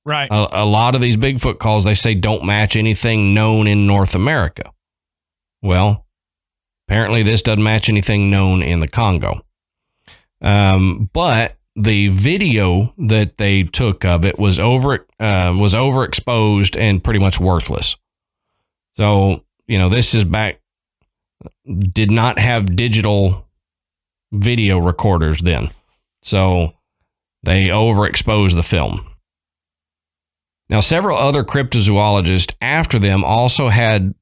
Right. A lot of these Bigfoot calls, they say don't match anything known in North America. Well, apparently this doesn't match anything known in the Congo. But the video that they took of it was overexposed and pretty much worthless. So, this is did not have digital video recorders then. So they overexposed the film. Now, several other cryptozoologists after them also had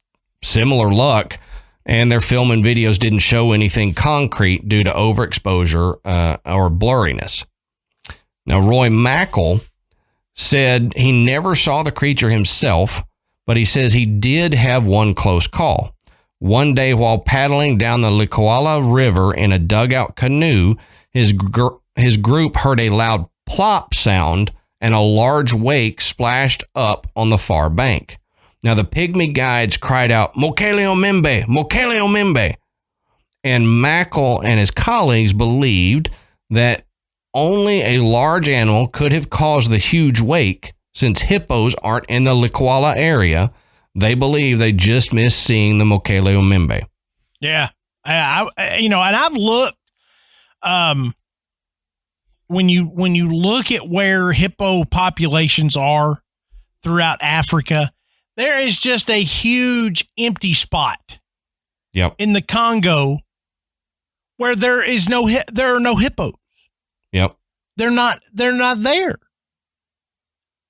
similar luck, and their film and videos didn't show anything concrete due to overexposure or blurriness. Now, Roy Mackle said he never saw the creature himself, but he says he did have one close call. One day while paddling down the Likwala River in a dugout canoe, his group heard a loud plop sound and a large wake splashed up on the far bank. Now, the pygmy guides cried out, "Mokele-Mbembe, Mokele-Mbembe." And Mackle and his colleagues believed that only a large animal could have caused the huge wake. Since hippos aren't in the Likwala area, they believe they just missed seeing the Mokele-Mbembe. Yeah. And I've looked, when you look at where hippo populations are throughout Africa, there is just a huge empty spot. Yep. In the Congo where there are no hippos. Yep. They're not there.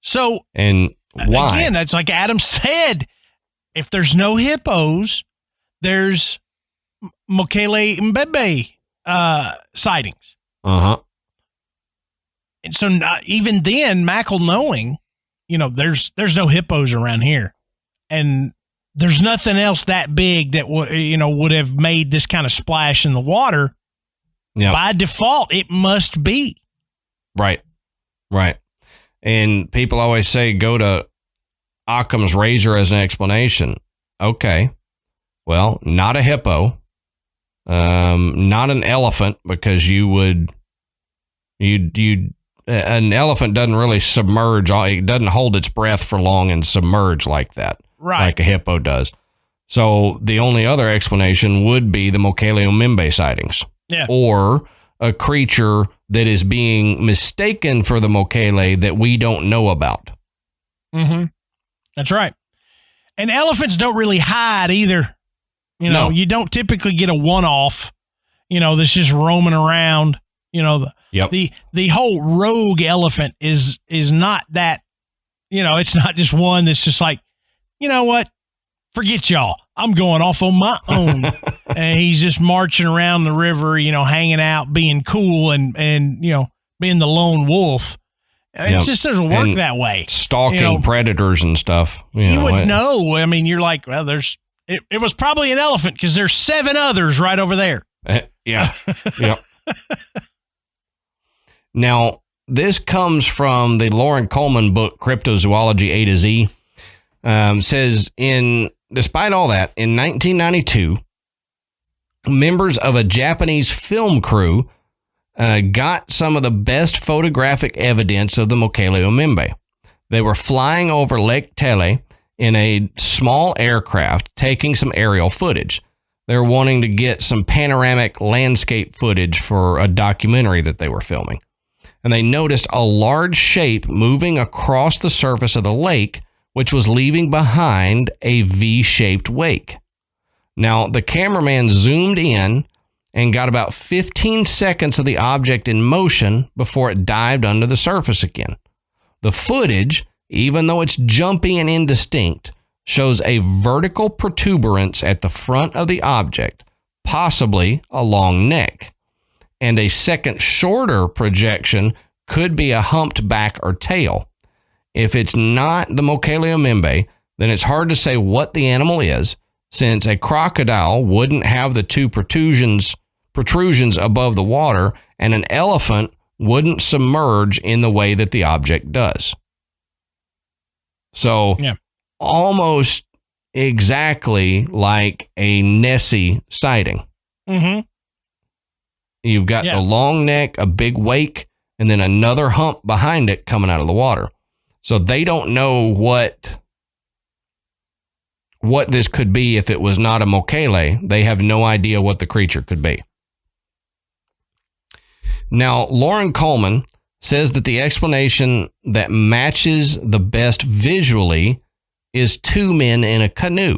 So, and why? Again, that's like Adam said, if there's no hippos, there's Mokele-Mbembe sightings. Uh-huh. And so even then, Mackle knowing, there's no hippos around here. And there's nothing else that big that would have made this kind of splash in the water. Yep. By default, it must be. Right. And people always say, go to Occam's razor as an explanation. Okay. Well, not a hippo, not an elephant, because an elephant doesn't really submerge. It doesn't hold its breath for long and submerge like that. Right. Like a hippo does. So the only other explanation would be the Mokele-Mbembe sightings. Yeah. Or a creature that is being mistaken for the Mokele that we don't know about. Mm-hmm. That's right. And elephants don't really hide either. No. You don't typically get a one-off, that's just roaming around. Yep. The whole rogue elephant is not that, it's not just one that's just like, you know what? Forget y'all. I'm going off on my own. And he's just marching around the river, hanging out, being cool and being the lone wolf. It just doesn't work that way. Stalking predators and stuff. You would know. I mean, you're like, well, it was probably an elephant because there's 7 others right over there. Yeah. Yep. Now, this comes from the Loren Coleman book, Cryptozoology A to Z. Says despite all that, in 1992, members of a Japanese film crew got some of the best photographic evidence of the Mokele-Mbembe. They were flying over Lake Tele in a small aircraft, taking some aerial footage. They were wanting to get some panoramic landscape footage for a documentary that they were filming. And they noticed a large shape moving across the surface of the lake, which was leaving behind a V-shaped wake. Now, the cameraman zoomed in and got about 15 seconds of the object in motion before it dived under the surface again. The footage, even though it's jumpy and indistinct, shows a vertical protuberance at the front of the object, possibly a long neck. And a second shorter projection could be a humped back or tail. If it's not the Mokele-Mbembe, then it's hard to say what the animal is, since a crocodile wouldn't have the 2 protrusions above the water, and an elephant wouldn't submerge in the way that the object does. So, almost exactly like a Nessie sighting. Mm-hmm. You've got the long neck, a big wake, and then another hump behind it coming out of the water. So they don't know what this could be if it was not a Mokele. They have no idea what the creature could be. Now, Loren Coleman says that the explanation that matches the best visually is 2 men in a canoe.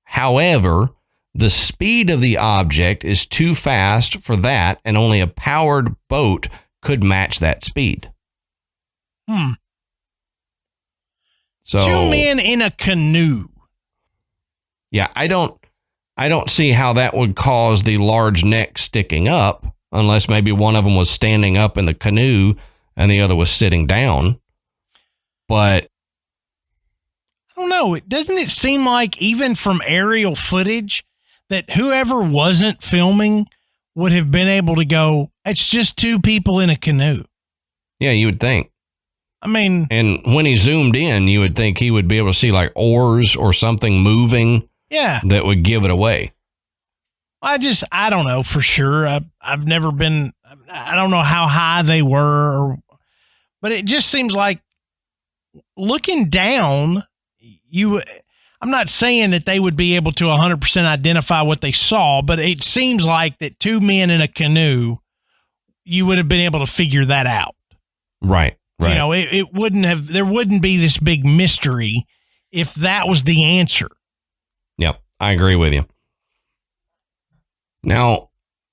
However, the speed of the object is too fast for that, and only a powered boat could match that speed. So 2 men in a canoe. Yeah, I don't see how that would cause the large neck sticking up, unless maybe one of them was standing up in the canoe and the other was sitting down. But I don't know. Doesn't it seem like even from aerial footage that whoever wasn't filming would have been able to go, it's just 2 people in a canoe? Yeah, you would think. I mean, and when he zoomed in, you would think he would be able to see like oars or something moving. Yeah, that would give it away. I don't know for sure. I've never been. I don't know how high they were, but it just seems like looking down. I'm not saying that they would be able to 100% identify what they saw, but it seems like that 2 men in a canoe, you would have been able to figure that out. Right. Right. It wouldn't have. There wouldn't be this big mystery if that was the answer. Yep, I agree with you. Now,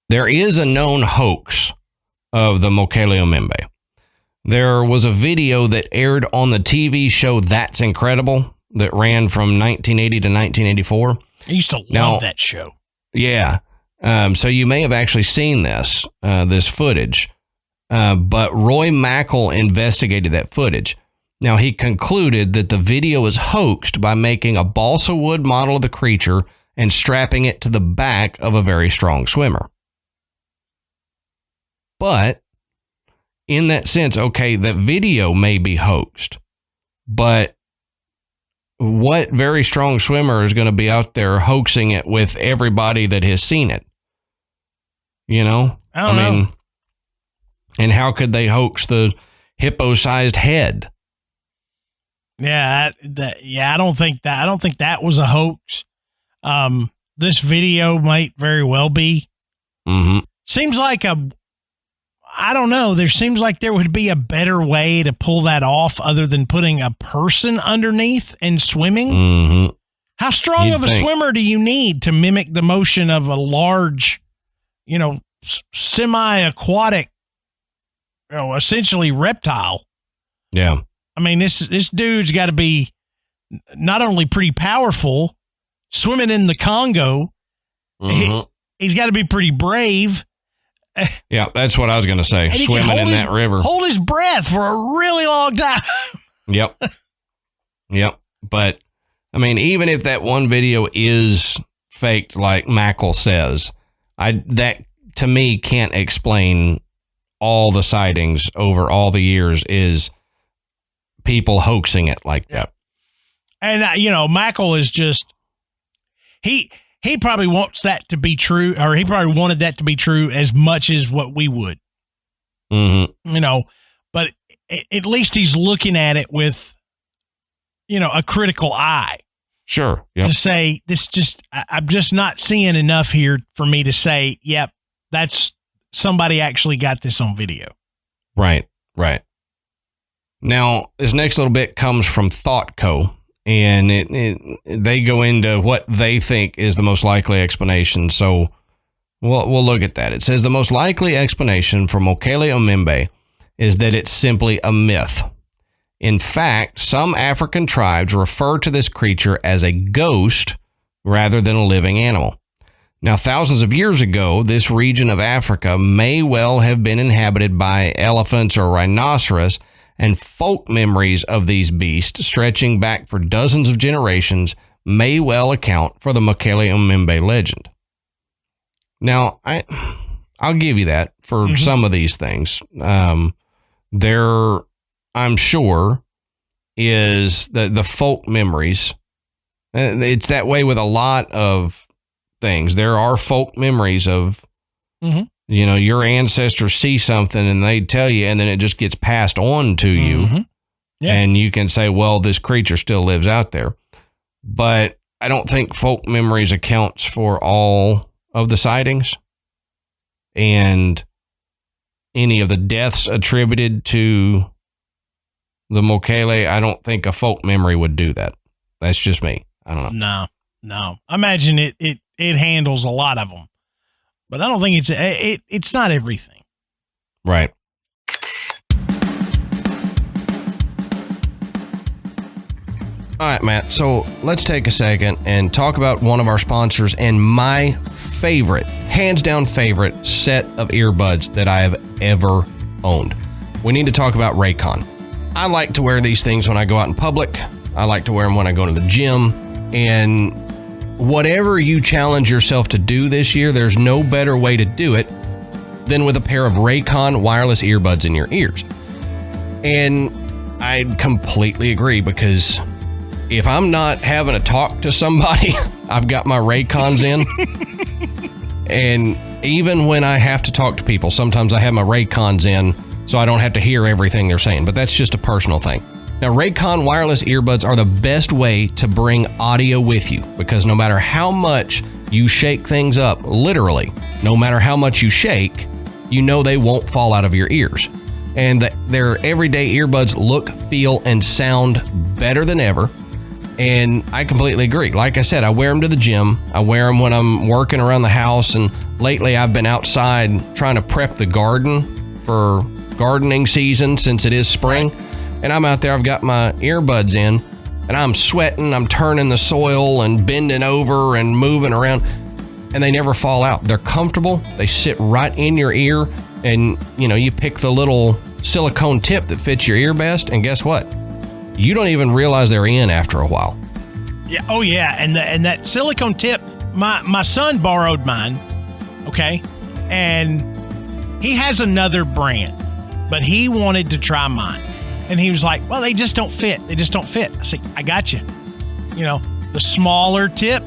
there is a known hoax of the Mokele-Mbembe. There was a video that aired on the TV show That's Incredible that ran from 1980 to 1984. I used to love that show. Yeah. So you may have actually seen this footage, but Roy Mackal investigated that footage. Now, he concluded that the video was hoaxed by making a balsa wood model of the creature and strapping it to the back of a very strong swimmer. But in that sense, okay, that video may be hoaxed, but what very strong swimmer is going to be out there hoaxing it with everybody that has seen it? You know? I mean, and how could they hoax the hippo-sized head? Yeah, I don't think that was a hoax. This video might very well be. Mm-hmm. Seems like I don't know. There seems like there would be a better way to pull that off other than putting a person underneath and swimming. Mm-hmm. How strong of a swimmer do you need to mimic the motion of a large, semi-aquatic, essentially reptile? Yeah. I mean, this dude's got to be not only pretty powerful, swimming in the Congo. Mm-hmm. He's got to be pretty brave. Yeah, that's what I was going to say. Swimming in that river. Hold his breath for a really long time. Yep. But, I mean, even if that one video is faked, like Mokele says, that, to me, can't explain all the sightings over all the years is people hoaxing it like that. And, Mokele is just, he probably wants that to be true, or he probably wanted that to be true as much as what we would. Mm-hmm. But at least he's looking at it with, a critical eye. Sure. Yep. To say, I'm just not seeing enough here for me to say, yep, that's somebody actually got this on video. Right. Now, this next little bit comes from ThoughtCo, and they go into what they think is the most likely explanation. So we'll look at that. It says the most likely explanation for Mokele-Mbembe is that it's simply a myth. In fact, some African tribes refer to this creature as a ghost rather than a living animal. Now, thousands of years ago, this region of Africa may well have been inhabited by elephants or rhinoceros, and folk memories of these beasts stretching back for dozens of generations may well account for the Mokele-Mbembe legend. Now, I'll give you that for some of these things. There, I'm sure, is the folk memories. It's that way with a lot of things. There are folk memories of, your ancestors see something and they tell you, and then it just gets passed on to you. Yeah. And you can say, well, this creature still lives out there. But I don't think folk memories accounts for all of the sightings and any of the deaths attributed to the Mokele. I don't think a folk memory would do that. That's just me. I don't know. No. I imagine it handles a lot of them. But I don't think it's not everything. Right. All right, Matt. So let's take a second and talk about one of our sponsors and my favorite, hands down favorite set of earbuds that I have ever owned. We need to talk about Raycon. I like to wear these things when I go out in public. I like to wear them when I go to the gym. And whatever you challenge yourself to do this year, there's no better way to do it than with a pair of Raycon wireless earbuds in your ears. And I completely agree, because if I'm not having a talk to somebody, I've got my Raycons in. And even when I have to talk to people, sometimes I have my Raycons in so I don't have to hear everything they're saying. But that's just a personal thing. Now, Raycon wireless earbuds are the best way to bring audio with you, because no matter how much you shake things up, literally, no matter how much you shake, you know they won't fall out of your ears. And their everyday earbuds look, feel, and sound better than ever. And I completely agree. Like I said, I wear them to the gym. I wear them when I'm working around the house. And lately I've been outside trying to prep the garden for gardening season, since it is spring. And I'm out there, I've got my earbuds in, and I'm sweating, I'm turning the soil and bending over and moving around, and they never fall out. They're comfortable. They sit right in your ear, and you pick the little silicone tip that fits your ear best, and guess what? you don't even realize they're in after a while. Yeah. Oh, yeah. And that silicone tip, my son borrowed mine, okay? And he has another brand, but he wanted to try mine. And he was like, well, they just don't fit. They just don't fit. I said, I got you. You know, the smaller tip,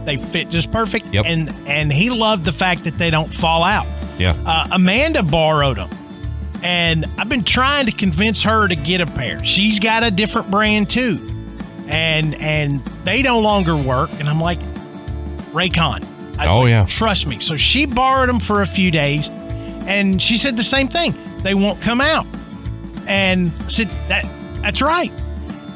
they fit just perfect. Yep. And he loved the fact that they don't fall out. Yeah. Amanda borrowed them. And I've been trying to convince her to get a pair. She's got a different brand too. And they no longer work. And I'm like, Raycon. Yeah. Trust me. So she borrowed them for a few days. And she said the same thing. They won't come out. And I said, that's right.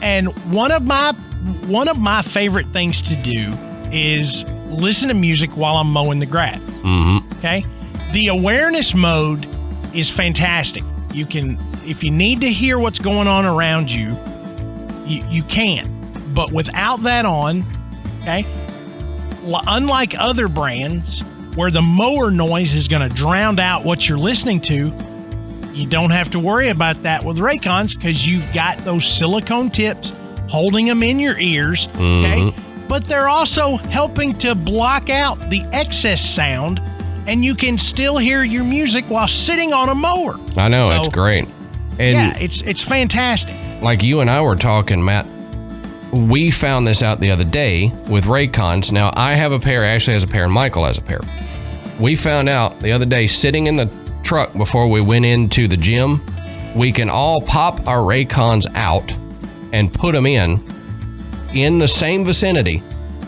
And one of my favorite things to do is listen to music while I'm mowing the grass. Mm-hmm. Okay. The awareness mode is fantastic. You can, if you need to hear what's going on around you, you can. But without that on, okay, unlike other brands where the mower noise is going to drown out what you're listening to, you don't have to worry about that with Raycons because you've got those silicone tips holding them in your ears, okay? But they're also helping to block out the excess sound, and you can still hear your music while sitting on a mower. I know, it's great. And yeah, it's fantastic. Like you and I were talking, Matt, we found this out the other day with Raycons. Now, I have a pair, Ashley has a pair, and Michael has a pair. We found out the other day, sitting in the truck before we went into the gym, we can all pop our Raycons out and put them in the same vicinity,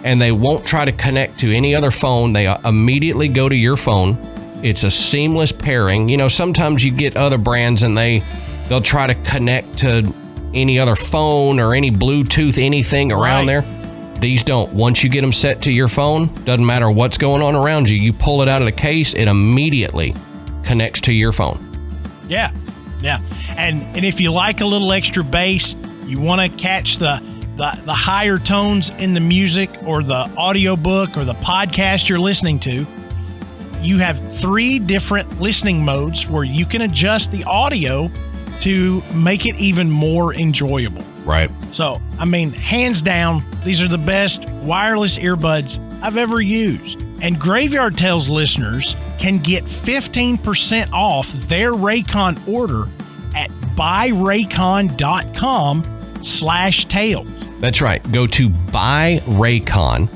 and they won't try to connect to any other phone. They immediately go to your phone. It's a seamless pairing. You know, sometimes you get other brands and they'll try to connect to any other phone or any Bluetooth, anything around there. These don't. Once you get them set to your phone, doesn't matter what's going on around you, you pull it out of the case, it immediately connects to your phone. Yeah. And if you like a little extra bass, you want to catch the higher tones in the music or the audiobook or the podcast you're listening to, you have 3 different listening modes where you can adjust the audio to make it even more enjoyable. Right. So, I mean, hands down, these are the best wireless earbuds I've ever used. And Graveyard Tales listeners can get 15% off their Raycon order at buyraycon.com/tales. That's right. Go to buyraycon,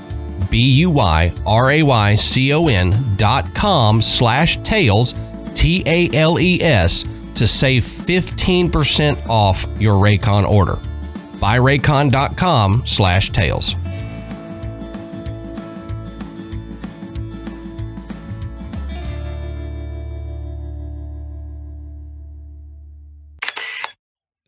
BUYRAYCON.com/tales, TALES, to save 15% off your Raycon order. buyraycon.com/tales.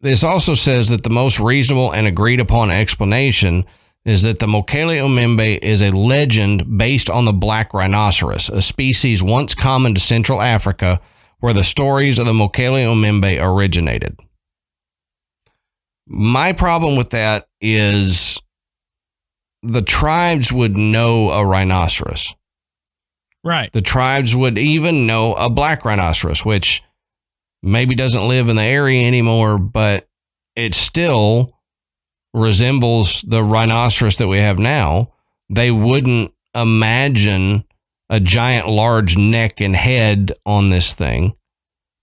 This also says that the most reasonable and agreed upon explanation is that the Mokele-Mbembe is a legend based on the black rhinoceros, a species once common to Central Africa, where the stories of the Mokele-Mbembe originated. My problem with that is the tribes would know a rhinoceros. Right. The tribes would even know a black rhinoceros, which maybe doesn't live in the area anymore, but it still resembles the rhinoceros that we have now. They wouldn't imagine a giant, large neck and head on this thing.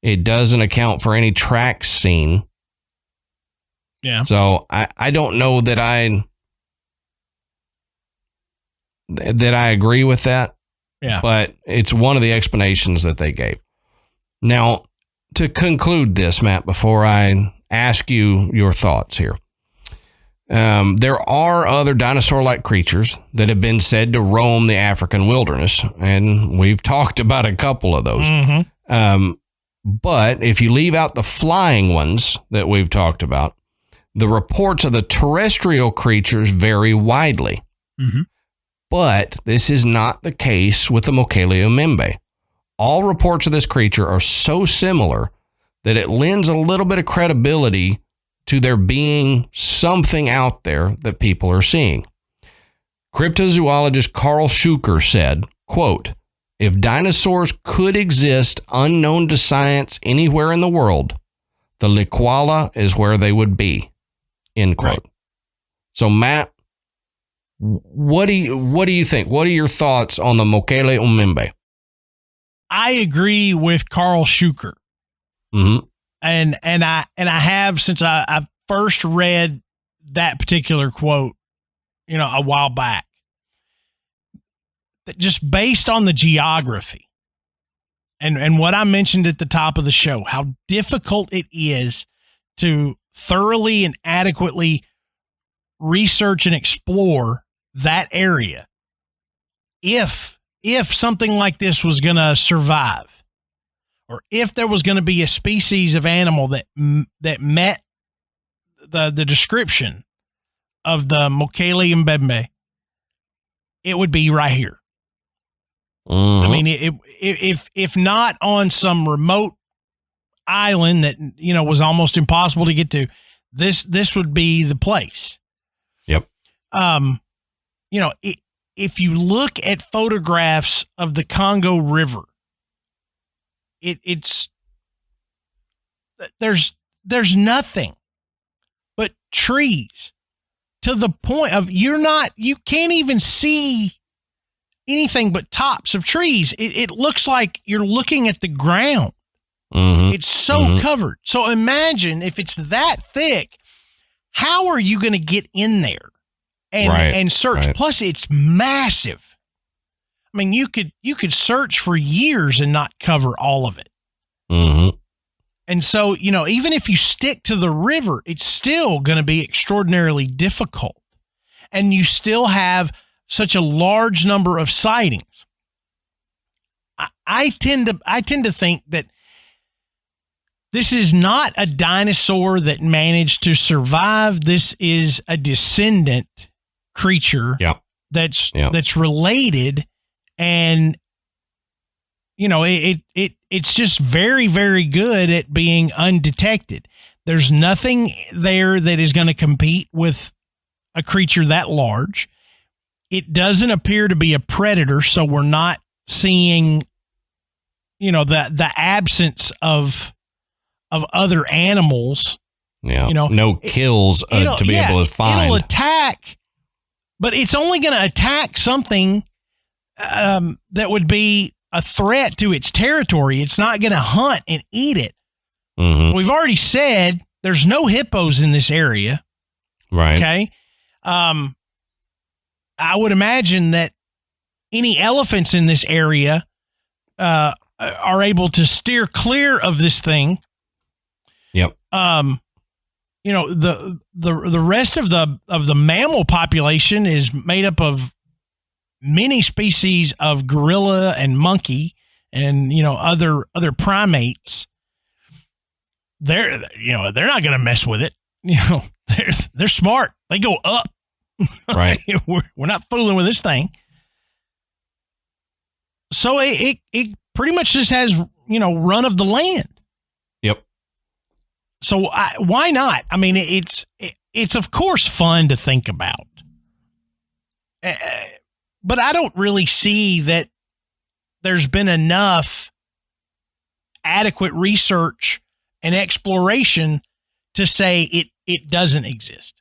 It doesn't account for any tracks seen. Yeah. So I don't know that I agree with that. Yeah. But it's one of the explanations that they gave. Now, to conclude this, Matt, before I ask you your thoughts here, there are other dinosaur-like creatures that have been said to roam the African wilderness, and we've talked about a couple of those. Mm-hmm. But if you leave out the flying ones that we've talked about, the reports of the terrestrial creatures vary widely. Mm-hmm. But this is not the case with the Mokele-Mbembe. All reports of this creature are so similar that it lends a little bit of credibility to there being something out there that people are seeing. Cryptozoologist Carl Schuker said, quote, "If dinosaurs could exist unknown to science anywhere in the world, the Likwala is where they would be." End quote. Right. So, Matt, what do you think? What are your thoughts on the Mokele-Mbembe? I agree with Carl Schuker. Mm-hmm. And I have since I first read that particular quote, a while back. That just based on the geography and what I mentioned at the top of the show, how difficult it is to thoroughly and adequately research and explore that area. If something like this was going to survive, or if there was going to be a species of animal that met the description of the Mokele-Mbembe, it would be right here. Mm-hmm. I mean, if not on some remote island that was almost impossible to get to, this would be the place. Yep. If you look at photographs of the Congo River, there's nothing but trees, to the point of you can't even see anything but tops of trees. It looks like you're looking at the ground. Mm-hmm. It's so covered. So imagine if it's that thick, how are you going to get in there and search? Right. Plus, it's massive. I mean, you could search for years and not cover all of it. Mm-hmm. And so, even if you stick to the river, it's still going to be extraordinarily difficult. And you still have such a large number of sightings. I tend to think that this is not a dinosaur that managed to survive. This is a descendant creature that's related, and it's just very, very good at being undetected. There's nothing there that is going to compete with a creature that large. It doesn't appear to be a predator, so we're not seeing, the absence of other animals. Yeah, no kills to be able to find. It'll attack, but it's only going to attack something that would be a threat to its territory. It's not going to hunt and eat it. Mm-hmm. We've already said there's no hippos in this area. Right. Okay. I would imagine that any elephants in this area are able to steer clear of this thing. Yep. The rest of the mammal population is made up of many species of gorilla and monkey and other primates. They're not going to mess with it. They're smart. They go up. Right. We're not fooling with this thing. So it pretty much just has run of the land. Yep. So why not? I mean, it's of course fun to think about, but I don't really see that there's been enough adequate research and exploration to say it doesn't exist.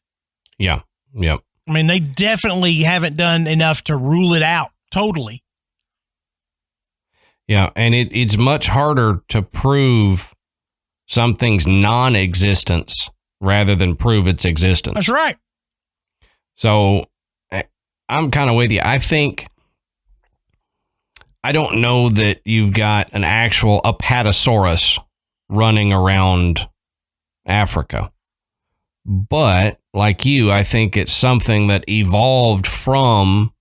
Yeah. Yep. I mean, they definitely haven't done enough to rule it out totally. Yeah, and it's much harder to prove something's non-existence rather than prove its existence. That's right. So I'm kind of with you. I don't know that you've got an actual Apatosaurus running around Africa. But like you, I think it's something that evolved from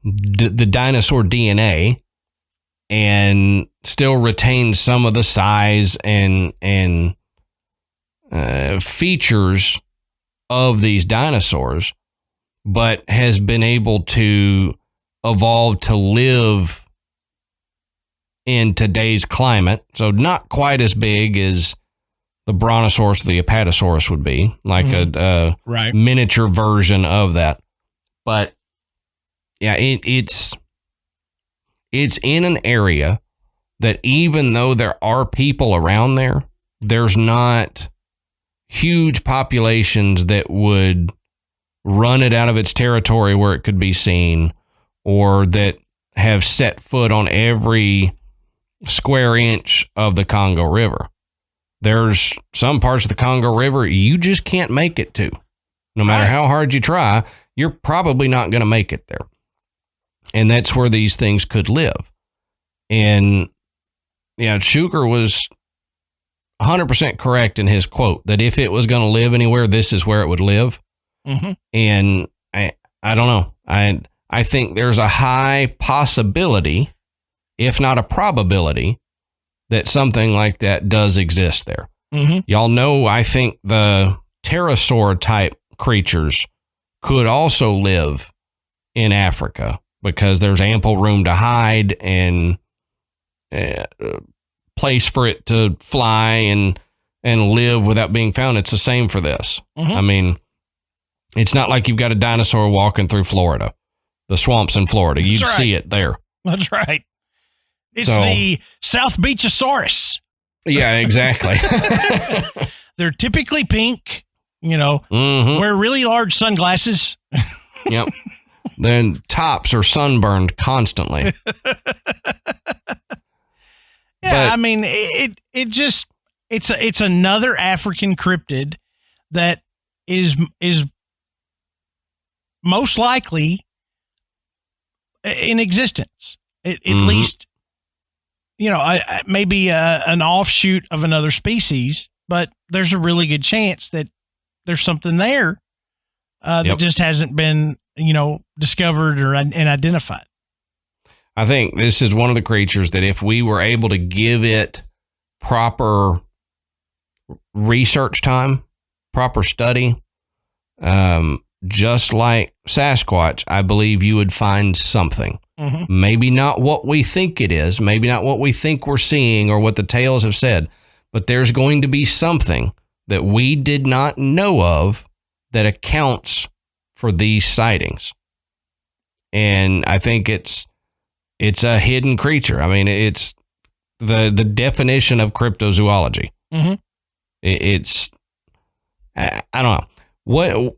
the dinosaur DNA and still retains some of the size and features of these dinosaurs, but has been able to evolve to live in today's climate. So not quite as big as the Brontosaurus, the Apatosaurus would be, like a miniature version of that. But yeah, it's in an area that even though there are people around there, there's not, huge populations that would run it out of its territory where it could be seen, or that have set foot on every square inch of the Congo River. There's some parts of the Congo River you just can't make it to. No matter how hard you try, you're probably not going to make it there. And that's where these things could live. And yeah, Shuker was 100% correct in his quote that if it was going to live anywhere, this is where it would live. Mm-hmm. And I don't know. I think there's a high possibility, if not a probability, that something like that does exist there. Mm-hmm. Y'all know, I think the pterosaur type creatures could also live in Africa because there's ample room to hide and place for it to fly and live without being found. It's the same for this. Mm-hmm. I mean, it's not like you've got a dinosaur walking through Florida, the swamps in Florida. You'd see it there. That's right. It's the South Beachosaurus. Yeah, exactly. They're typically pink, wear really large sunglasses. Yep. Then tops are sunburned constantly. Yeah, I mean, it's another African cryptid that is most likely in existence. At least, maybe an offshoot of another species, but there's a really good chance that there's something there that just hasn't been, discovered and identified. I think this is one of the creatures that if we were able to give it proper research time, proper study, just like Sasquatch, I believe you would find something. Mm-hmm. Maybe not what we think it is, maybe not what we think we're seeing or what the tales have said, but there's going to be something that we did not know of that accounts for these sightings. And I think it's a hidden creature. I mean, it's the definition of cryptozoology. Mm-hmm. It's, I don't know.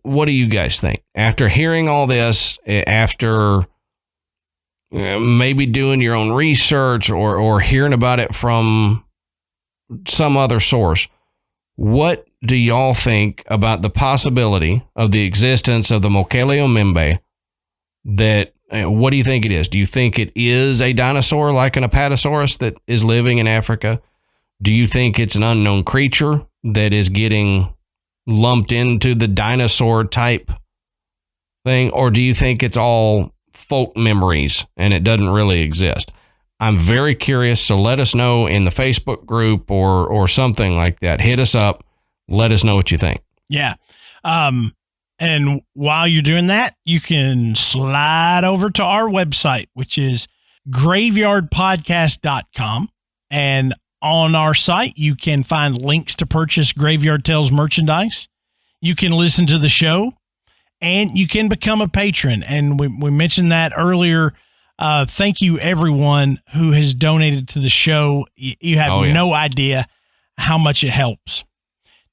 What do you guys think? After hearing all this, after maybe doing your own research or hearing about it from some other source, what do y'all think about the possibility of the existence of the Mokele-Mbembe? What do you think it is? Do you think it is a dinosaur like an Apatosaurus that is living in Africa? Do you think it's an unknown creature that is getting lumped into the dinosaur type thing? Or do you think it's all folk memories and it doesn't really exist? I'm very curious, so let us know in the Facebook group or something like that. Hit us up. Let us know what you think. Yeah. And while you're doing that, you can slide over to our website, which is graveyardpodcast.com. And on our site, you can find links to purchase Graveyard Tales merchandise. You can listen to the show, and you can become a patron. And we mentioned that earlier. Thank you, everyone who has donated to the show. You have no idea how much it helps.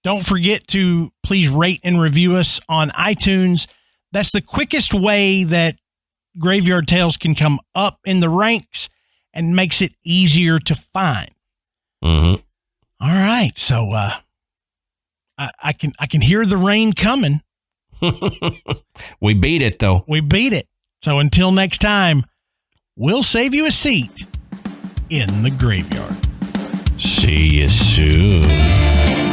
Don't forget to please rate and review us on iTunes. That's the quickest way that Graveyard Tales can come up in the ranks and makes it easier to find. Mm-hmm. All right. So I can hear the rain coming. We beat it, though. We beat it. So until next time, we'll save you a seat in the graveyard. See you soon.